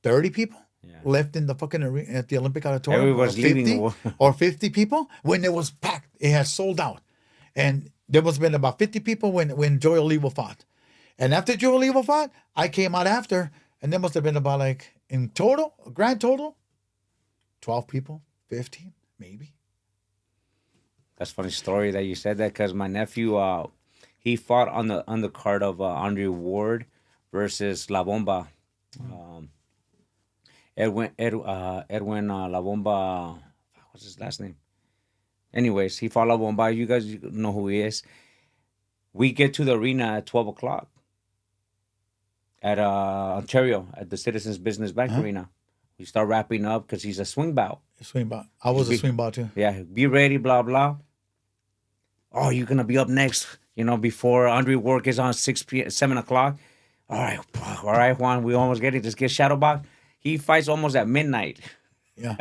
30 people left in the fucking arena at the Olympic Auditorium. Everyone's leaving. Or 50 people when it was packed. It had sold out. And there must have been about 50 people when Joey Olivo fought. And after Joey Olivo fought, I came out after, and there must have been about like, in total, a grand total, 12 people, 15, maybe. That's a funny story that you said that because my nephew, he fought on the card of Andre Ward versus La Bomba. Edwin La Bomba, what's his last name? Anyways, he fought La Bomba. You guys know who he is. We get to the arena at 12 o'clock at Ontario at the Citizens Business Bank Arena. We start wrapping up because he's a swing bout. Swing bout. I was a swing bout too. Yeah, be ready, blah, blah. Oh, you're going to be up next, before Andre Ward is on 7 o'clock. All right, Juan, we almost get it. Just get shadow box. He fights almost at midnight. Yeah.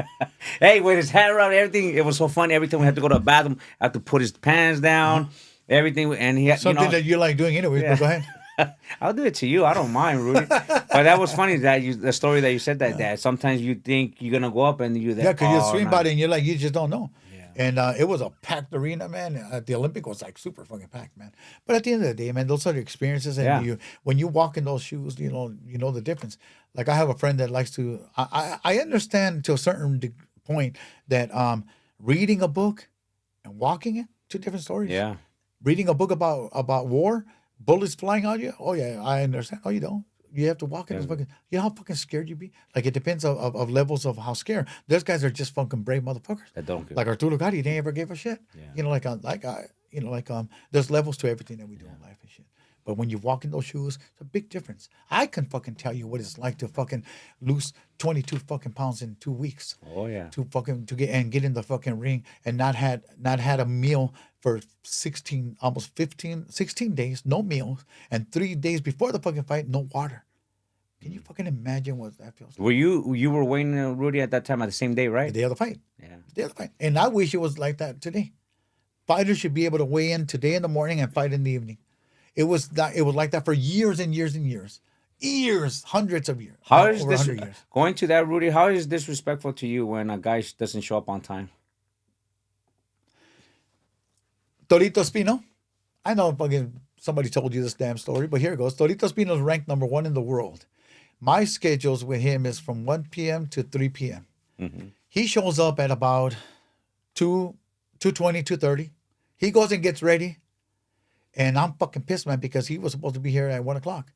Hey, with his hair around, everything. It was so funny. Every time we had to go to the bathroom, I had to put his pants down, everything. And he had, Something that you like doing anyway, but go ahead. I'll do it to you. I don't mind, Rudy. But that was funny the story that you said that sometimes you think you're going to go up and you're there. Yeah, because you're swing body and you're like, you just don't know. And it was a packed arena, man. At the Olympic was like super fucking packed, man. But at the end of the day, man, those are the experiences, and when you walk in those shoes, you know the difference. Like I have a friend that likes to. I understand to a certain point that reading a book and walking it, two different stories. Yeah. Reading a book about war, bullets flying on you. Oh yeah, I understand. Oh, you don't. You have to walk in. You know how fucking scared you be. Like it depends of levels of how scared. Those guys are just fucking brave motherfuckers. That don't give like Arturo Gatti, they never gave a shit. Yeah. There's levels to everything that we do in life and shit. But when you walk in those shoes, it's a big difference. I can fucking tell you what it's like to fucking lose 22 fucking pounds in 2 weeks. Oh yeah. To get in the fucking ring and not had a meal for 16 days, no meals, and 3 days before the fucking fight, no water. Can you fucking imagine what that feels like? Were you were weighing Rudy at that time at the same day, right? The day of the fight. Yeah. The day of the fight. And I wish it was like that today. Fighters should be able to weigh in today in the morning and fight in the evening. It was like that for years and years and years. Years, hundreds of years. How is over this 100 years. going to that, Rudy? How is disrespectful to you when a guy doesn't show up on time? Torito Espino. I know fucking somebody told you this damn story, but here it goes. Torito Espino is ranked number 1 in the world. My schedules with him is from 1 p.m. to 3 p.m. Mm-hmm. He shows up at about 2:20, 2:30. He goes and gets ready. And I'm fucking pissed, man, because he was supposed to be here at 1 o'clock.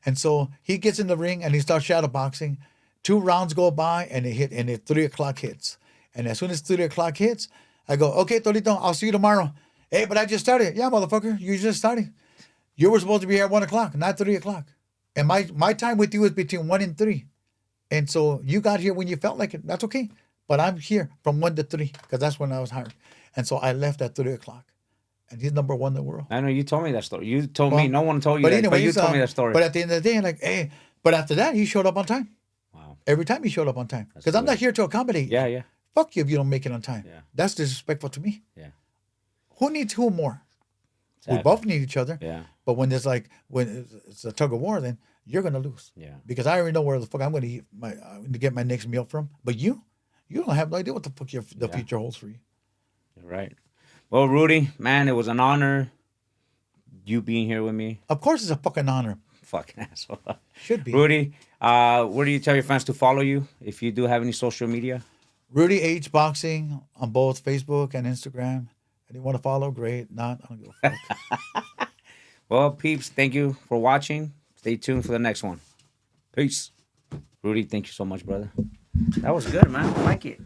And so he gets in the ring and he starts shadow boxing. 2 rounds go by and it 3 o'clock hits. And as soon as 3 o'clock hits, I go, okay, Torito, I'll see you tomorrow. Hey, but I just started. Yeah, motherfucker, you just started. You were supposed to be here at 1 o'clock, not 3 o'clock. And my time with you is between 1 and 3. And so you got here when you felt like it. That's okay. But I'm here from 1 to 3 because that's when I was hired. And so I left at 3 o'clock. And he's number 1 in the world. I know you told me that story. You told me. No one told you but that. Anyways, but you told me that story. But at the end of the day, like, hey, but after that, he showed up on time. Wow. Every time he showed up on time. Because I'm not here to accommodate. Yeah, yeah. Fuck you if you don't make it on time. Yeah. That's disrespectful to me. Yeah. Who needs who more? Exactly. We both need each other. Yeah. But when it's a tug of war, then you're gonna lose. Yeah. Because I already know where the fuck I'm gonna get my next meal from. But you don't have no idea what the fuck the future holds for you. You're right. Well, Rudy, man, it was an honor you being here with me. Of course, it's a fucking honor. Fucking asshole. Should be. Rudy, where do you tell your fans to follow you if you do have any social media? Rudy H Boxing on both Facebook and Instagram. And you want to follow? Great. Not, I don't give a fuck. Well, peeps, thank you for watching. Stay tuned for the next one. Peace. Rudy, thank you so much, brother. That was good, man. I like it.